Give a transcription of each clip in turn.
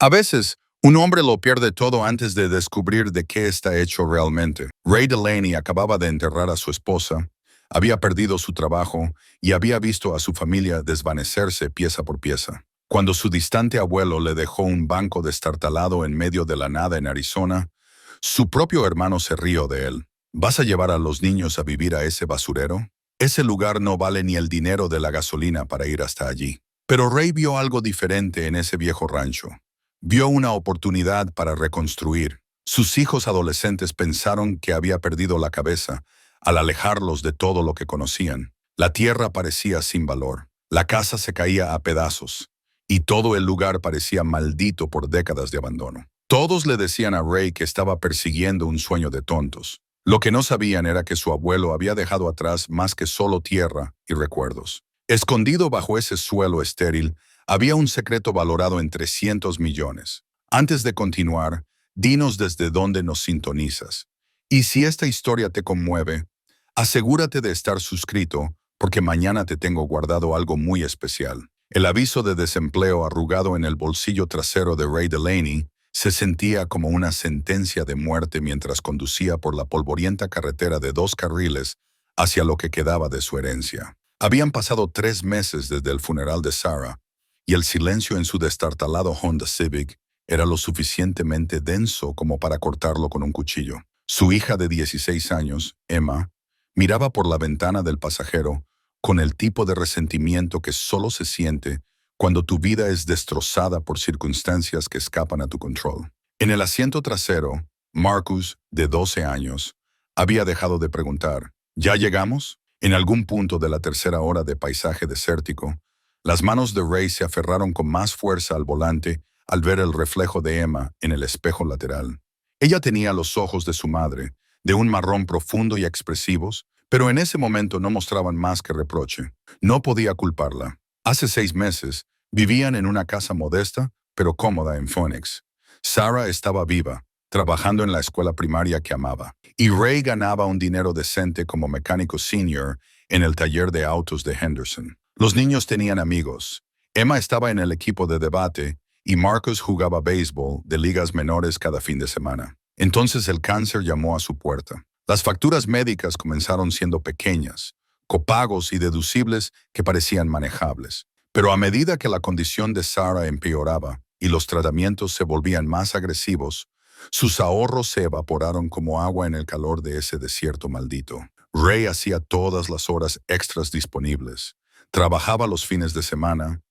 A veces, un hombre lo pierde todo antes de descubrir de qué está hecho realmente. Ray Delaney acababa de enterrar a su esposa, había perdido su trabajo y había visto a su familia desvanecerse pieza por pieza. Cuando su distante abuelo le dejó un banco destartalado en medio de la nada en Arizona, su propio hermano se rió de él. ¿Vas a llevar a los niños a vivir a ese basurero? Ese lugar no vale ni el dinero de la gasolina para ir hasta allí. Pero Ray vio algo diferente en ese viejo rancho. Vio una oportunidad para reconstruir. Sus hijos adolescentes pensaron que había perdido la cabeza al alejarlos de todo lo que conocían. La tierra parecía sin valor. La casa se caía a pedazos. Y todo el lugar parecía maldito por décadas de abandono. Todos le decían a Ray que estaba persiguiendo un sueño de tontos. Lo que no sabían era que su abuelo había dejado atrás más que solo tierra y recuerdos. Escondido bajo ese suelo estéril, había un secreto valorado en 300 millones. Antes de continuar, dinos desde dónde nos sintonizas. Y si esta historia te conmueve, asegúrate de estar suscrito, porque mañana te tengo guardado algo muy especial. El aviso de desempleo arrugado en el bolsillo trasero de Ray Delaney se sentía como una sentencia de muerte mientras conducía por la polvorienta carretera de 2 carriles hacia lo que quedaba de su herencia. Habían pasado 3 meses desde el funeral de Sarah, y el silencio en su destartalado Honda Civic era lo suficientemente denso como para cortarlo con un cuchillo. Su hija de 16 años, Emma, miraba por la ventana del pasajero con el tipo de resentimiento que solo se siente cuando tu vida es destrozada por circunstancias que escapan a tu control. En el asiento trasero, Marcus, de 12 años, había dejado de preguntar, ¿ya llegamos? En algún punto de la tercera hora de paisaje desértico, las manos de Ray se aferraron con más fuerza al volante al ver el reflejo de Emma en el espejo lateral. Ella tenía los ojos de su madre, de un marrón profundo y expresivos, pero en ese momento no mostraban más que reproche. No podía culparla. Hace 6 meses, vivían en una casa modesta, pero cómoda en Phoenix. Sarah estaba viva, trabajando en la escuela primaria que amaba, y Ray ganaba un dinero decente como mecánico senior en el taller de autos de Henderson. Los niños tenían amigos. Emma estaba en el equipo de debate y Marcus jugaba béisbol de ligas menores cada fin de semana. Entonces el cáncer llamó a su puerta. Las facturas médicas comenzaron siendo pequeñas, copagos y deducibles que parecían manejables. Pero a medida que la condición de Sarah empeoraba y los tratamientos se volvían más agresivos, sus ahorros se evaporaron como agua en el calor de ese desierto maldito. Ray hacía todas las horas extras disponibles. Trabajaba los fines de semana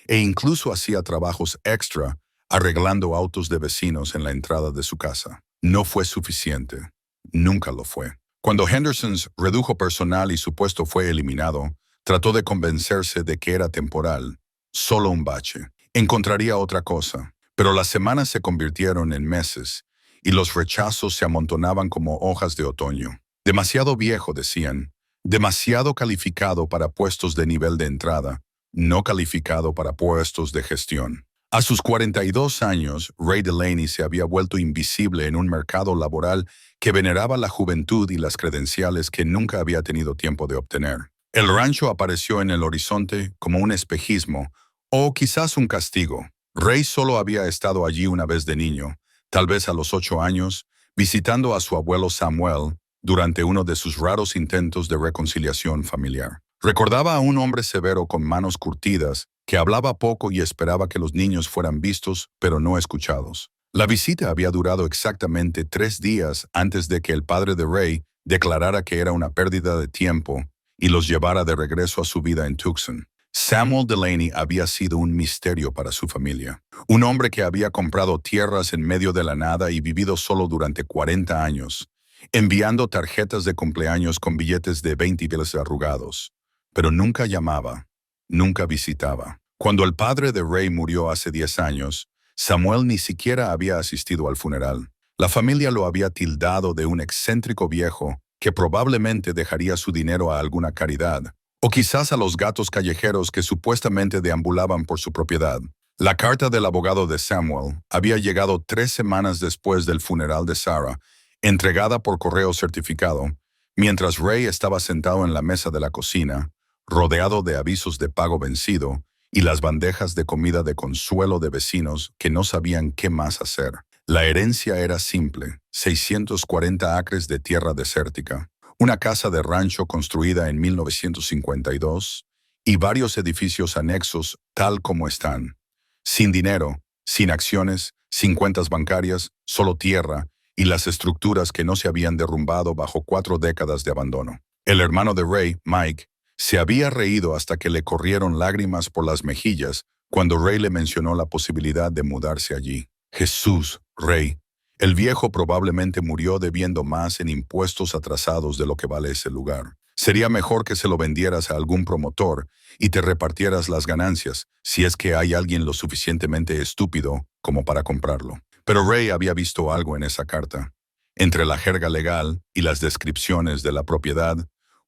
e incluso hacía trabajos extra arreglando autos de vecinos en la entrada de su casa. No fue suficiente. Nunca lo fue. Cuando Henderson's redujo personal y su puesto fue eliminado, trató de convencerse de que era temporal, solo un bache. Encontraría otra cosa, pero las semanas se convirtieron en meses y los rechazos se amontonaban como hojas de otoño. Demasiado viejo, decían. Demasiado calificado para puestos de nivel de entrada, no calificado para puestos de gestión. A sus 42 años, Ray Delaney se había vuelto invisible en un mercado laboral que veneraba la juventud y las credenciales que nunca había tenido tiempo de obtener. El rancho apareció en el horizonte como un espejismo, o quizás un castigo. Ray solo había estado allí una vez de niño, tal vez a los 8 años, visitando a su abuelo Samuel durante uno de sus raros intentos de reconciliación familiar. Recordaba a un hombre severo con manos curtidas, que hablaba poco y esperaba que los niños fueran vistos, pero no escuchados. La visita había durado exactamente 3 días antes de que el padre de Ray declarara que era una pérdida de tiempo y los llevara de regreso a su vida en Tucson. Samuel Delaney había sido un misterio para su familia. Un hombre que había comprado tierras en medio de la nada y vivido solo durante 40 años, enviando tarjetas de cumpleaños con billetes de 20 dólares arrugados. Pero nunca llamaba, nunca visitaba. Cuando el padre de Ray murió hace 10 años, Samuel ni siquiera había asistido al funeral. La familia lo había tildado de un excéntrico viejo que probablemente dejaría su dinero a alguna caridad, o quizás a los gatos callejeros que supuestamente deambulaban por su propiedad. La carta del abogado de Samuel había llegado 3 semanas después del funeral de Sarah, entregada por correo certificado, mientras Ray estaba sentado en la mesa de la cocina, rodeado de avisos de pago vencido y las bandejas de comida de consuelo de vecinos que no sabían qué más hacer. La herencia era simple: 640 acres de tierra desértica, una casa de rancho construida en 1952 y varios edificios anexos tal como están. Sin dinero, sin acciones, sin cuentas bancarias, solo tierra y las estructuras que no se habían derrumbado bajo 4 décadas de abandono. El hermano de Ray, Mike, se había reído hasta que le corrieron lágrimas por las mejillas cuando Ray le mencionó la posibilidad de mudarse allí. Jesús, Ray. El viejo probablemente murió debiendo más en impuestos atrasados de lo que vale ese lugar. Sería mejor que se lo vendieras a algún promotor y te repartieras las ganancias, si es que hay alguien lo suficientemente estúpido como para comprarlo. Pero Ray había visto algo en esa carta. Entre la jerga legal y las descripciones de la propiedad,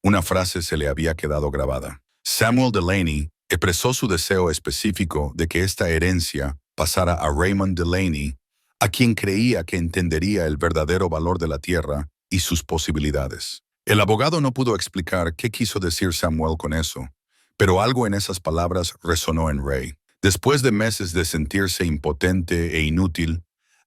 una frase se le había quedado grabada. Samuel Delaney expresó su deseo específico de que esta herencia pasara a Raymond Delaney, a quien creía que entendería el verdadero valor de la tierra y sus posibilidades. El abogado no pudo explicar qué quiso decir Samuel con eso, pero algo en esas palabras resonó en Ray. Después de meses de sentirse impotente e inútil,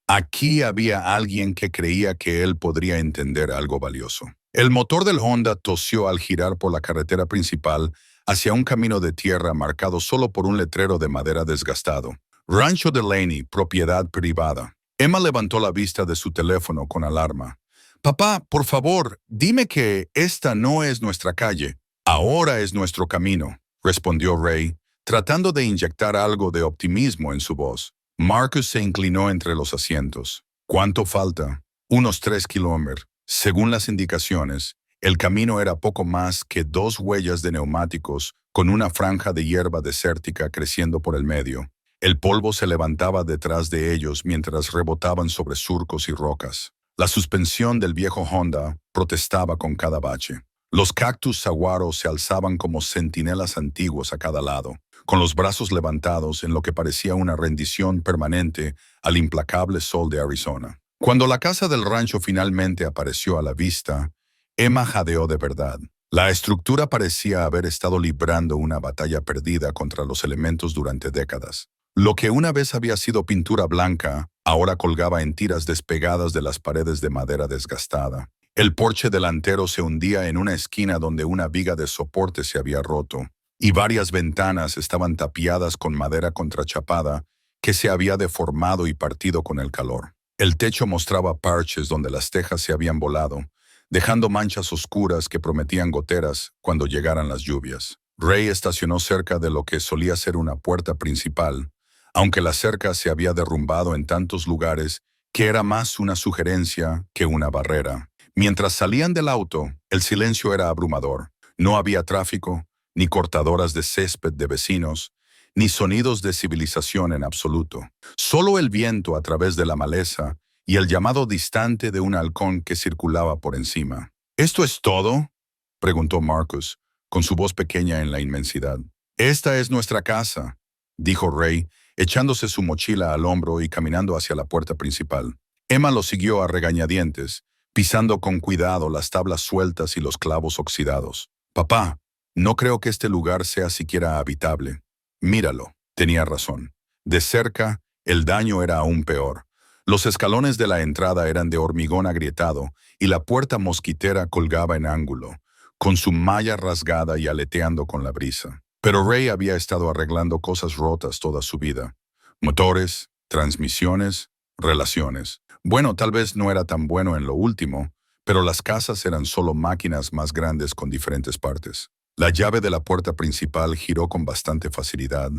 aquí había alguien que creía que él podría entender algo valioso. El motor del Honda tosió al girar por la carretera principal hacia un camino de tierra marcado solo por un letrero de madera desgastado. Rancho Delaney, propiedad privada. Emma levantó la vista de su teléfono con alarma. Papá, por favor, dime que esta no es nuestra calle. Ahora es nuestro camino, respondió Ray, tratando de inyectar algo de optimismo en su voz. Marcus se inclinó entre los asientos. ¿Cuánto falta? Unos 3 kilómetros. Según las indicaciones, el camino era poco más que 2 huellas de neumáticos con una franja de hierba desértica creciendo por el medio. El polvo se levantaba detrás de ellos mientras rebotaban sobre surcos y rocas. La suspensión del viejo Honda protestaba con cada bache. Los cactus saguaros se alzaban como centinelas antiguos a cada lado, con los brazos levantados en lo que parecía una rendición permanente al implacable sol de Arizona. Cuando la casa del rancho finalmente apareció a la vista, Emma jadeó de verdad. La estructura parecía haber estado librando una batalla perdida contra los elementos durante décadas. Lo que una vez había sido pintura blanca, ahora colgaba en tiras despegadas de las paredes de madera desgastada. El porche delantero se hundía en una esquina donde una viga de soporte se había roto, y varias ventanas estaban tapiadas con madera contrachapada que se había deformado y partido con el calor. El techo mostraba parches donde las tejas se habían volado, dejando manchas oscuras que prometían goteras cuando llegaran las lluvias. Ray estacionó cerca de lo que solía ser una puerta principal, aunque la cerca se había derrumbado en tantos lugares que era más una sugerencia que una barrera. Mientras salían del auto, el silencio era abrumador. No había tráfico, ni cortadoras de césped de vecinos, ni sonidos de civilización en absoluto. Solo el viento a través de la maleza y el llamado distante de un halcón que circulaba por encima. ¿Esto es todo?, preguntó Marcus, con su voz pequeña en la inmensidad. Esta es nuestra casa, dijo Ray, echándose su mochila al hombro y caminando hacia la puerta principal. Emma lo siguió a regañadientes, pisando con cuidado las tablas sueltas y los clavos oxidados. Papá, no creo que este lugar sea siquiera habitable. Míralo, tenía razón. De cerca, el daño era aún peor. Los escalones de la entrada eran de hormigón agrietado y la puerta mosquitera colgaba en ángulo, con su malla rasgada y aleteando con la brisa. Pero Ray había estado arreglando cosas rotas toda su vida. Motores, transmisiones, relaciones. Bueno, tal vez no era tan bueno en lo último, pero las casas eran solo máquinas más grandes con diferentes partes. La llave de la puerta principal giró con bastante facilidad,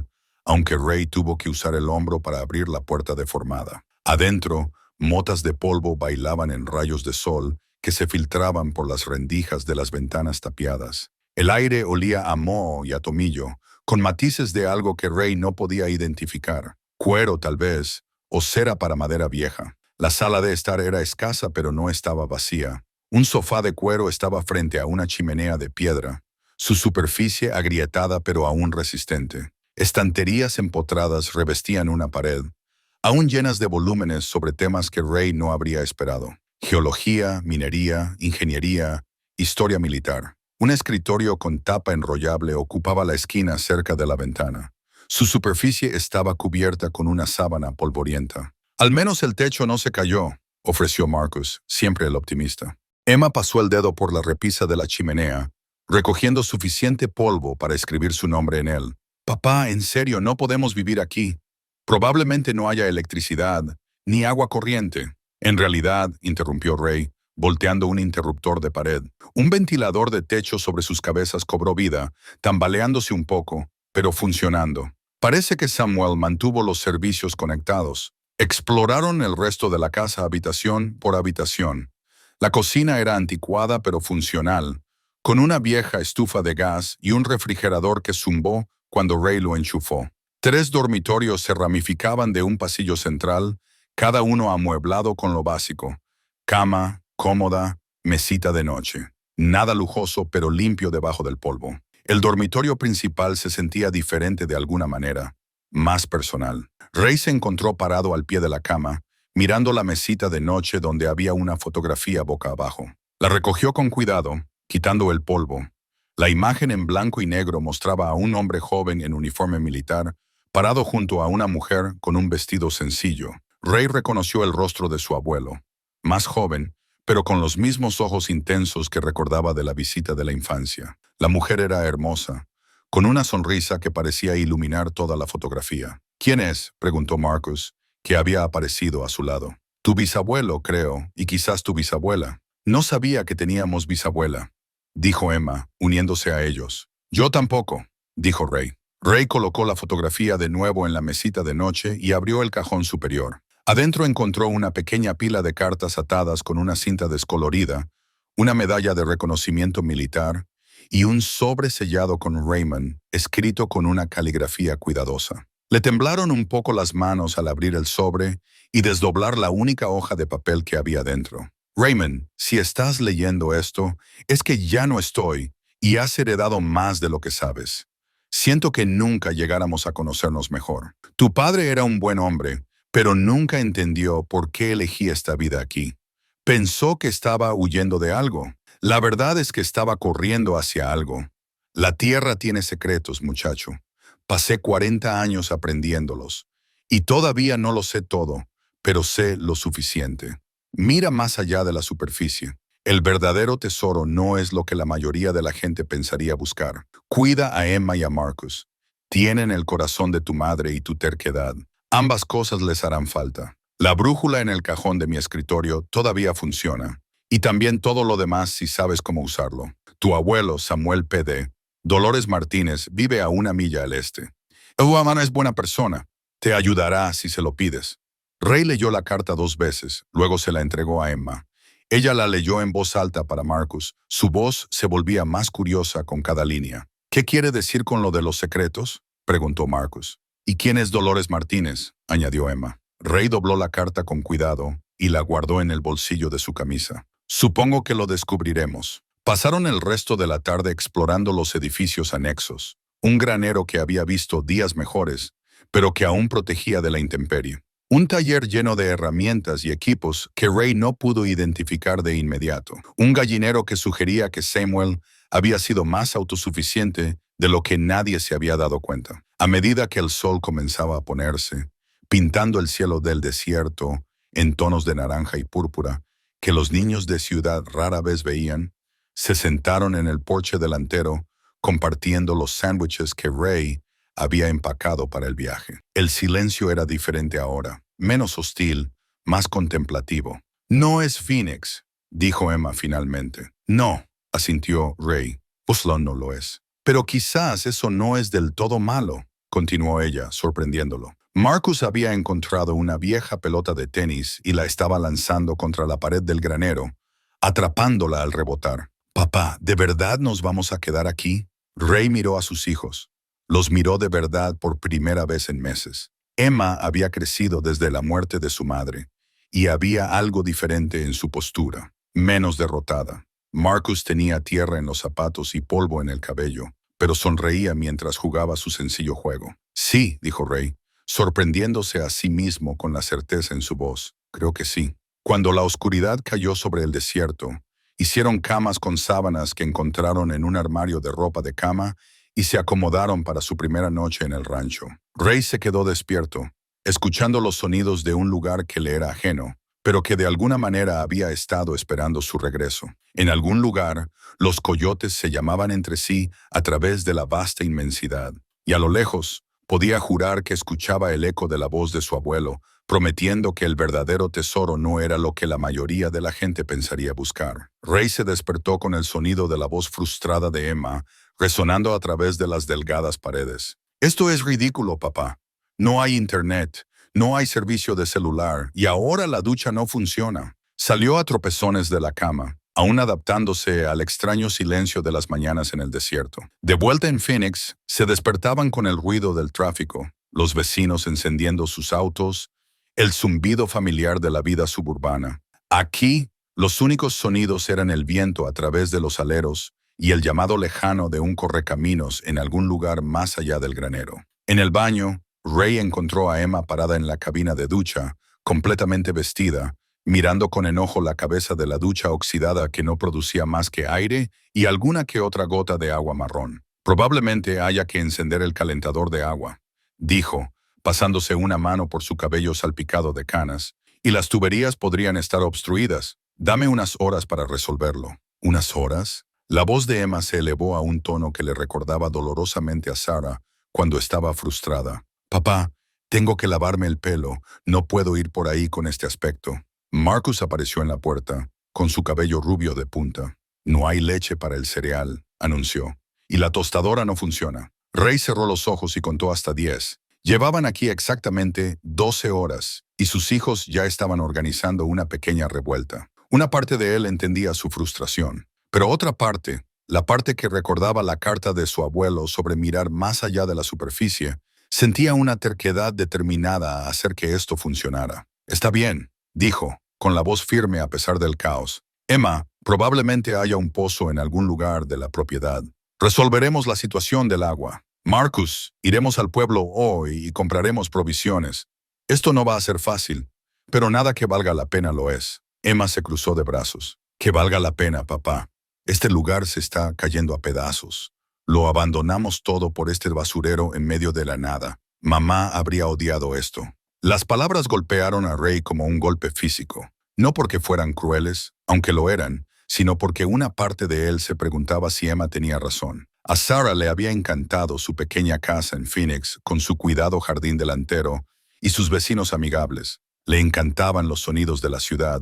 aunque Ray tuvo que usar el hombro para abrir la puerta deformada. Adentro, motas de polvo bailaban en rayos de sol que se filtraban por las rendijas de las ventanas tapiadas. El aire olía a moho y a tomillo, con matices de algo que Ray no podía identificar. Cuero, tal vez, o cera para madera vieja. La sala de estar era escasa, pero no estaba vacía. Un sofá de cuero estaba frente a una chimenea de piedra, su superficie agrietada pero aún resistente. Estanterías empotradas revestían una pared, aún llenas de volúmenes sobre temas que Ray no habría esperado. Geología, minería, ingeniería, historia militar. Un escritorio con tapa enrollable ocupaba la esquina cerca de la ventana. Su superficie estaba cubierta con una sábana polvorienta. Al menos el techo no se cayó, ofreció Marcus, siempre el optimista. Emma pasó el dedo por la repisa de la chimenea, recogiendo suficiente polvo para escribir su nombre en él. Papá, en serio, no podemos vivir aquí. Probablemente no haya electricidad, ni agua corriente. En realidad, interrumpió Ray, volteando un interruptor de pared. Un ventilador de techo sobre sus cabezas cobró vida, tambaleándose un poco, pero funcionando. Parece que Samuel mantuvo los servicios conectados. Exploraron el resto de la casa habitación por habitación. La cocina era anticuada pero funcional, con una vieja estufa de gas y un refrigerador que zumbó cuando Ray lo enchufó. 3 dormitorios se ramificaban de un pasillo central, cada uno amueblado con lo básico: cama, cómoda, mesita de noche. Nada lujoso, pero limpio debajo del polvo. El dormitorio principal se sentía diferente de alguna manera, más personal. Ray se encontró parado al pie de la cama, mirando la mesita de noche donde había una fotografía boca abajo. La recogió con cuidado, quitando el polvo. La imagen en blanco y negro mostraba a un hombre joven en uniforme militar, parado junto a una mujer con un vestido sencillo. Ray reconoció el rostro de su abuelo, más joven, pero con los mismos ojos intensos que recordaba de la visita de la infancia. La mujer era hermosa, con una sonrisa que parecía iluminar toda la fotografía. ¿Quién es?, preguntó Marcus, que había aparecido a su lado. Tu bisabuelo, creo, y quizás tu bisabuela. No sabía que teníamos bisabuela, dijo Emma, uniéndose a ellos. Yo tampoco, dijo Ray. Ray colocó la fotografía de nuevo en la mesita de noche y abrió el cajón superior. Adentro encontró una pequeña pila de cartas atadas con una cinta descolorida, una medalla de reconocimiento militar y un sobre sellado con Raymond, escrito con una caligrafía cuidadosa. Le temblaron un poco las manos al abrir el sobre y desdoblar la única hoja de papel que había dentro. Raymond, si estás leyendo esto, es que ya no estoy y has heredado más de lo que sabes. Siento que nunca llegáramos a conocernos mejor. Tu padre era un buen hombre, pero nunca entendió por qué elegí esta vida aquí. Pensó que estaba huyendo de algo. La verdad es que estaba corriendo hacia algo. La tierra tiene secretos, muchacho. Pasé 40 años aprendiéndolos. Y todavía no lo sé todo, pero sé lo suficiente. Mira más allá de la superficie. El verdadero tesoro no es lo que la mayoría de la gente pensaría buscar. Cuida a Emma y a Marcus. Tienen el corazón de tu madre y tu terquedad. Ambas cosas les harán falta. La brújula en el cajón de mi escritorio todavía funciona. Y también todo lo demás si sabes cómo usarlo. Tu abuelo, Samuel P.D. Dolores Martínez, vive a 1 milla al este. Eluamana es buena persona. Te ayudará si se lo pides. Ray leyó la carta 2 veces, luego se la entregó a Emma. Ella la leyó en voz alta para Marcus. Su voz se volvía más curiosa con cada línea. ¿Qué quiere decir con lo de los secretos?, preguntó Marcus. ¿Y quién es Dolores Martínez?, añadió Emma. Ray dobló la carta con cuidado y la guardó en el bolsillo de su camisa. Supongo que lo descubriremos. Pasaron el resto de la tarde explorando los edificios anexos. Un granero que había visto días mejores, pero que aún protegía de la intemperie. Un taller lleno de herramientas y equipos que Ray no pudo identificar de inmediato. Un gallinero que sugería que Samuel había sido más autosuficiente de lo que nadie se había dado cuenta. A medida que el sol comenzaba a ponerse, pintando el cielo del desierto en tonos de naranja y púrpura, que los niños de ciudad rara vez veían, se sentaron en el porche delantero compartiendo los sándwiches que Ray había empacado para el viaje. El silencio era diferente ahora, menos hostil, más contemplativo. No es Phoenix, dijo Emma finalmente. No, asintió Ray. Oslo no lo es. Pero quizás eso no es del todo malo, continuó ella, sorprendiéndolo. Marcus había encontrado una vieja pelota de tenis y la estaba lanzando contra la pared del granero, atrapándola al rebotar. Papá, ¿de verdad nos vamos a quedar aquí? Ray miró a sus hijos. Los miró de verdad por primera vez en meses. Emma había crecido desde la muerte de su madre, y había algo diferente en su postura, menos derrotada. Marcus tenía tierra en los zapatos y polvo en el cabello, pero sonreía mientras jugaba su sencillo juego. Sí, dijo Ray, sorprendiéndose a sí mismo con la certeza en su voz. Creo que sí. Cuando la oscuridad cayó sobre el desierto, hicieron camas con sábanas que encontraron en un armario de ropa de cama y se acomodaron para su primera noche en el rancho. Ray se quedó despierto, escuchando los sonidos de un lugar que le era ajeno, pero que de alguna manera había estado esperando su regreso. En algún lugar, los coyotes se llamaban entre sí a través de la vasta inmensidad, y a lo lejos podía jurar que escuchaba el eco de la voz de su abuelo, prometiendo que el verdadero tesoro no era lo que la mayoría de la gente pensaría buscar. Ray se despertó con el sonido de la voz frustrada de Emma, resonando a través de las delgadas paredes. «Esto es ridículo, papá. No hay internet, no hay servicio de celular, y ahora la ducha no funciona». Salió a tropezones de la cama, aún adaptándose al extraño silencio de las mañanas en el desierto. De vuelta en Phoenix, se despertaban con el ruido del tráfico, los vecinos encendiendo sus autos, el zumbido familiar de la vida suburbana. Aquí, los únicos sonidos eran el viento a través de los aleros y el llamado lejano de un correcaminos en algún lugar más allá del granero. En el baño, Ray encontró a Emma parada en la cabina de ducha, completamente vestida, mirando con enojo la cabeza de la ducha oxidada que no producía más que aire y alguna que otra gota de agua marrón. «Probablemente haya que encender el calentador de agua», dijo, pasándose una mano por su cabello salpicado de canas, «y las tuberías podrían estar obstruidas. Dame unas horas para resolverlo». «¿Unas horas?». La voz de Emma se elevó a un tono que le recordaba dolorosamente a Sarah cuando estaba frustrada. «Papá, tengo que lavarme el pelo. No puedo ir por ahí con este aspecto». Marcus apareció en la puerta, con su cabello rubio de punta. «No hay leche para el cereal», anunció, «y la tostadora no funciona». Ray cerró los ojos y contó hasta 10. Llevaban aquí exactamente 12 horas, y sus hijos ya estaban organizando una pequeña revuelta. Una parte de él entendía su frustración, pero otra parte, la parte que recordaba la carta de su abuelo sobre mirar más allá de la superficie, sentía una terquedad determinada a hacer que esto funcionara. «Está bien», dijo, con la voz firme a pesar del caos. «Emma, probablemente haya un pozo en algún lugar de la propiedad. Resolveremos la situación del agua. Marcus, iremos al pueblo hoy y compraremos provisiones. Esto no va a ser fácil, pero nada que valga la pena lo es». Emma se cruzó de brazos. «Que valga la pena, papá. Este lugar se está cayendo a pedazos. Lo abandonamos todo por este basurero en medio de la nada. Mamá habría odiado esto». Las palabras golpearon a Ray como un golpe físico, no porque fueran crueles, aunque lo eran, sino porque una parte de él se preguntaba si Emma tenía razón. A Sarah le había encantado su pequeña casa en Phoenix con su cuidado jardín delantero y sus vecinos amigables. Le encantaban los sonidos de la ciudad,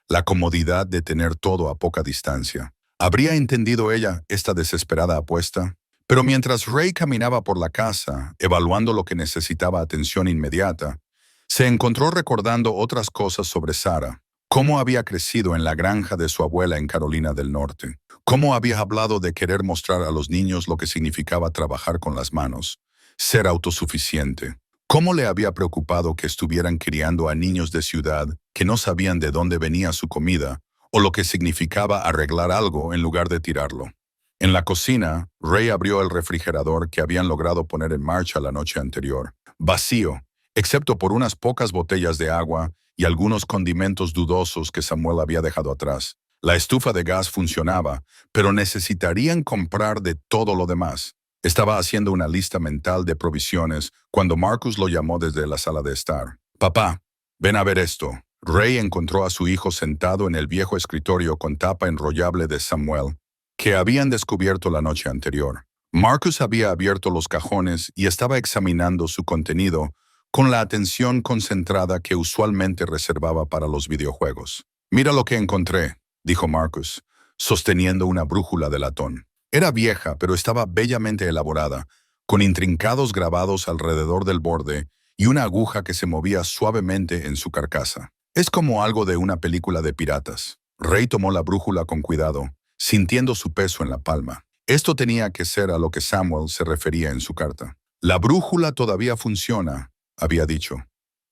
la comodidad de tener todo a poca distancia. ¿Habría entendido ella esta desesperada apuesta? Pero mientras Ray caminaba por la casa, evaluando lo que necesitaba atención inmediata, se encontró recordando otras cosas sobre Sarah. Cómo había crecido en la granja de su abuela en Carolina del Norte. Cómo había hablado de querer mostrar a los niños lo que significaba trabajar con las manos, ser autosuficiente. Cómo le había preocupado que estuvieran criando a niños de ciudad que no sabían de dónde venía su comida o lo que significaba arreglar algo en lugar de tirarlo. En la cocina, Ray abrió el refrigerador que habían logrado poner en marcha la noche anterior. Vacío, excepto por unas pocas botellas de agua y algunos condimentos dudosos que Samuel había dejado atrás. La estufa de gas funcionaba, pero necesitarían comprar de todo lo demás. Estaba haciendo una lista mental de provisiones cuando Marcus lo llamó desde la sala de estar. «Papá, ven a ver esto». Ray encontró a su hijo sentado en el viejo escritorio con tapa enrollable de Samuel, que habían descubierto la noche anterior. Marcus había abierto los cajones y estaba examinando su contenido con la atención concentrada que usualmente reservaba para los videojuegos. «Mira lo que encontré», dijo Marcus, sosteniendo una brújula de latón. Era vieja, pero estaba bellamente elaborada, con intrincados grabados alrededor del borde y una aguja que se movía suavemente en su carcasa. «Es como algo de una película de piratas». Ray tomó la brújula con cuidado, sintiendo su peso en la palma. Esto tenía que ser a lo que Samuel se refería en su carta. «La brújula todavía funciona», había dicho.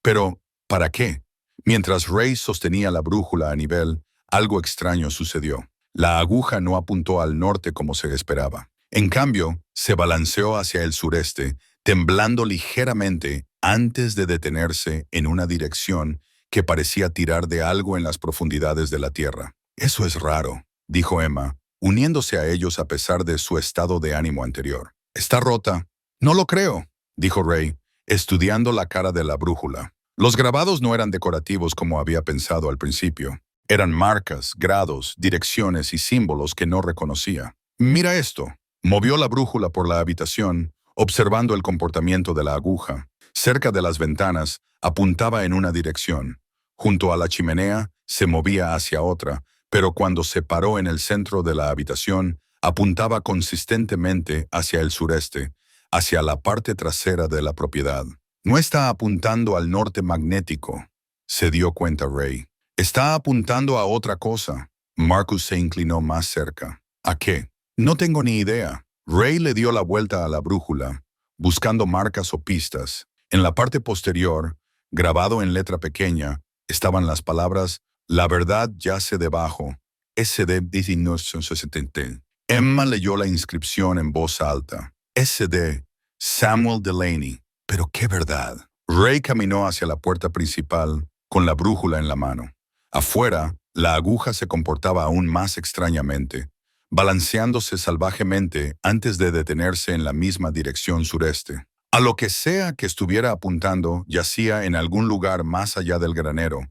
«Pero, ¿para qué?». Mientras Ray sostenía la brújula a nivel, algo extraño sucedió. La aguja no apuntó al norte como se esperaba. En cambio, se balanceó hacia el sureste, temblando ligeramente antes de detenerse en una dirección que parecía tirar de algo en las profundidades de la tierra. «Eso es raro», dijo Emma, uniéndose a ellos a pesar de su estado de ánimo anterior. Está rota. No lo creo, dijo Ray, estudiando la cara de la brújula. Los grabados no eran decorativos como había pensado al principio. Eran marcas, grados, direcciones y símbolos que no reconocía. Mira esto. Movió la brújula por la habitación, observando el comportamiento de la aguja. Cerca de las ventanas, apuntaba en una dirección. Junto a la chimenea, se movía hacia otra, pero cuando se paró en el centro de la habitación, apuntaba consistentemente hacia el sureste, hacia la parte trasera de la propiedad. No está apuntando al norte magnético, se dio cuenta Ray. Está apuntando a otra cosa. Marcus se inclinó más cerca. ¿A qué? No tengo ni idea. Ray le dio la vuelta a la brújula, buscando marcas o pistas. En la parte posterior, grabado en letra pequeña, estaban las palabras «La verdad yace debajo, SD 1970». Emma leyó la inscripción en voz alta. SD, Samuel Delaney. ¿Pero qué verdad? Ray caminó hacia la puerta principal con la brújula en la mano. Afuera, la aguja se comportaba aún más extrañamente, balanceándose salvajemente antes de detenerse en la misma dirección sureste. A lo que sea que estuviera apuntando yacía en algún lugar más allá del granero,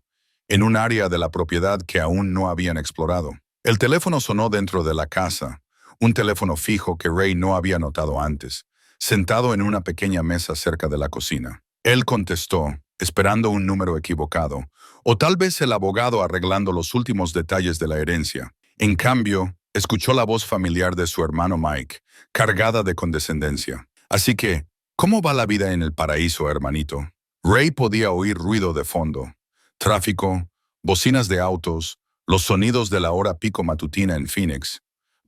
en un área de la propiedad que aún no habían explorado. El teléfono sonó dentro de la casa, un teléfono fijo que Ray no había notado antes, sentado en una pequeña mesa cerca de la cocina. Él contestó, esperando un número equivocado, o tal vez el abogado arreglando los últimos detalles de la herencia. En cambio, escuchó la voz familiar de su hermano Mike, cargada de condescendencia. Así que, ¿cómo va la vida en el paraíso, hermanito? Ray podía oír ruido de fondo, tráfico, bocinas de autos, los sonidos de la hora pico matutina en Phoenix.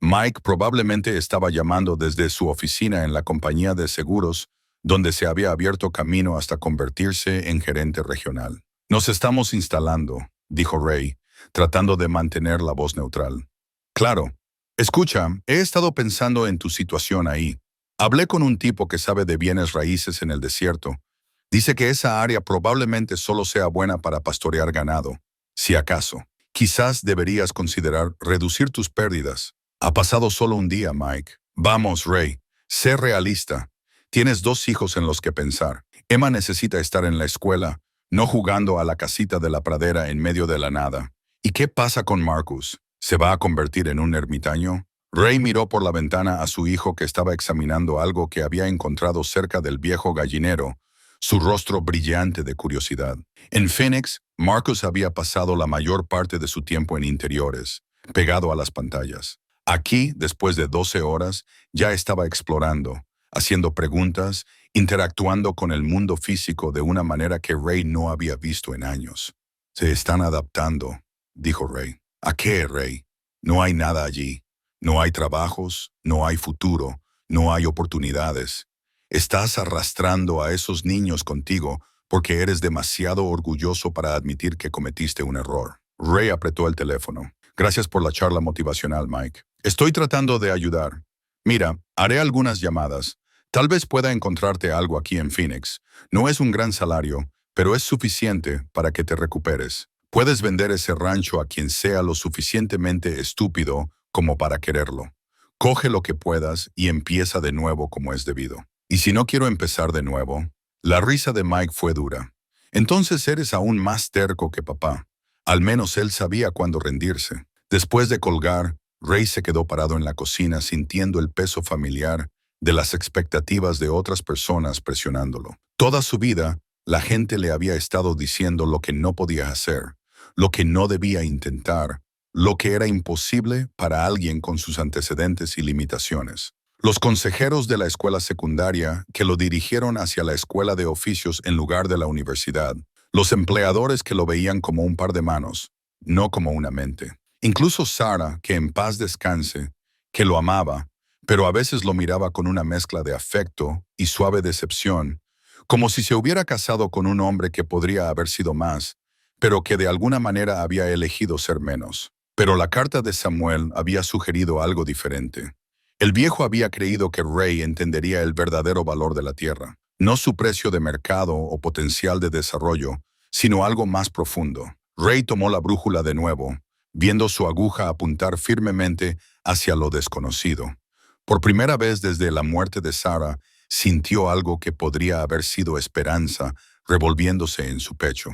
Mike probablemente estaba llamando desde su oficina en la compañía de seguros, donde se había abierto camino hasta convertirse en gerente regional. Nos estamos instalando, dijo Ray, tratando de mantener la voz neutral. Claro. Escucha, he estado pensando en tu situación ahí. Hablé con un tipo que sabe de bienes raíces en el desierto. Dice que esa área probablemente solo sea buena para pastorear ganado. Si acaso, quizás deberías considerar reducir tus pérdidas. Ha pasado solo un día, Mike. Vamos, Ray, sé realista. Tienes 2 hijos en los que pensar. Emma necesita estar en la escuela, no jugando a la casita de la pradera en medio de la nada. ¿Y qué pasa con Marcus? ¿Se va a convertir en un ermitaño? Ray miró por la ventana a su hijo que estaba examinando algo que había encontrado cerca del viejo gallinero, su rostro brillante de curiosidad. En Phoenix, Marcus había pasado la mayor parte de su tiempo en interiores, pegado a las pantallas. Aquí, después de 12 horas, ya estaba explorando, haciendo preguntas, interactuando con el mundo físico de una manera que Ray no había visto en años. Se están adaptando, dijo Ray. ¿A qué, Ray? No hay nada allí. No hay trabajos, no hay futuro, no hay oportunidades. Estás arrastrando a esos niños contigo porque eres demasiado orgulloso para admitir que cometiste un error. Ray apretó el teléfono. Gracias por la charla motivacional, Mike. Estoy tratando de ayudar. Mira, haré algunas llamadas. Tal vez pueda encontrarte algo aquí en Phoenix. No es un gran salario, pero es suficiente para que te recuperes. Puedes vender ese rancho a quien sea lo suficientemente estúpido como para quererlo. Coge lo que puedas y empieza de nuevo como es debido. Y si no quiero empezar de nuevo, la risa de Mike fue dura. Entonces eres aún más terco que papá. Al menos él sabía cuándo rendirse. Después de colgar, Ray se quedó parado en la cocina sintiendo el peso familiar de las expectativas de otras personas presionándolo. Toda su vida, la gente le había estado diciendo lo que no podía hacer, lo que no debía intentar, lo que era imposible para alguien con sus antecedentes y limitaciones. Los consejeros de la escuela secundaria que lo dirigieron hacia la escuela de oficios en lugar de la universidad. Los empleadores que lo veían como un par de manos, no como una mente. Incluso Sara, que en paz descanse, que lo amaba, pero a veces lo miraba con una mezcla de afecto y suave decepción, como si se hubiera casado con un hombre que podría haber sido más, pero que de alguna manera había elegido ser menos. Pero la carta de Samuel había sugerido algo diferente. El viejo había creído que Ray entendería el verdadero valor de la tierra, no su precio de mercado o potencial de desarrollo, sino algo más profundo. Ray tomó la brújula de nuevo, viendo su aguja apuntar firmemente hacia lo desconocido. Por primera vez desde la muerte de Sarah, sintió algo que podría haber sido esperanza revolviéndose en su pecho.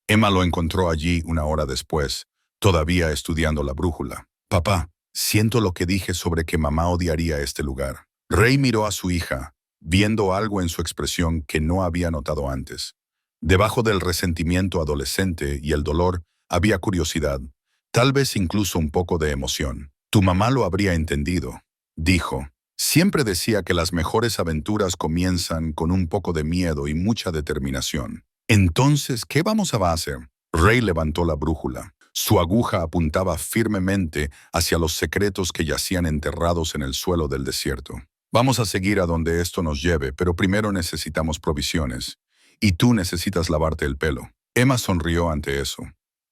Emma lo encontró allí una hora después, todavía estudiando la brújula. Papá, siento lo que dije sobre que mamá odiaría este lugar. Ray miró a su hija, viendo algo en su expresión que no había notado antes. Debajo del resentimiento adolescente y el dolor había curiosidad, tal vez incluso un poco de emoción. Tu mamá lo habría entendido, dijo. Siempre decía que las mejores aventuras comienzan con un poco de miedo y mucha determinación. Entonces, ¿qué vamos a hacer? Ray levantó la brújula. Su aguja apuntaba firmemente hacia los secretos que yacían enterrados en el suelo del desierto. Vamos a seguir a donde esto nos lleve, pero primero necesitamos provisiones. Y tú necesitas lavarte el pelo. Emma sonrió ante eso.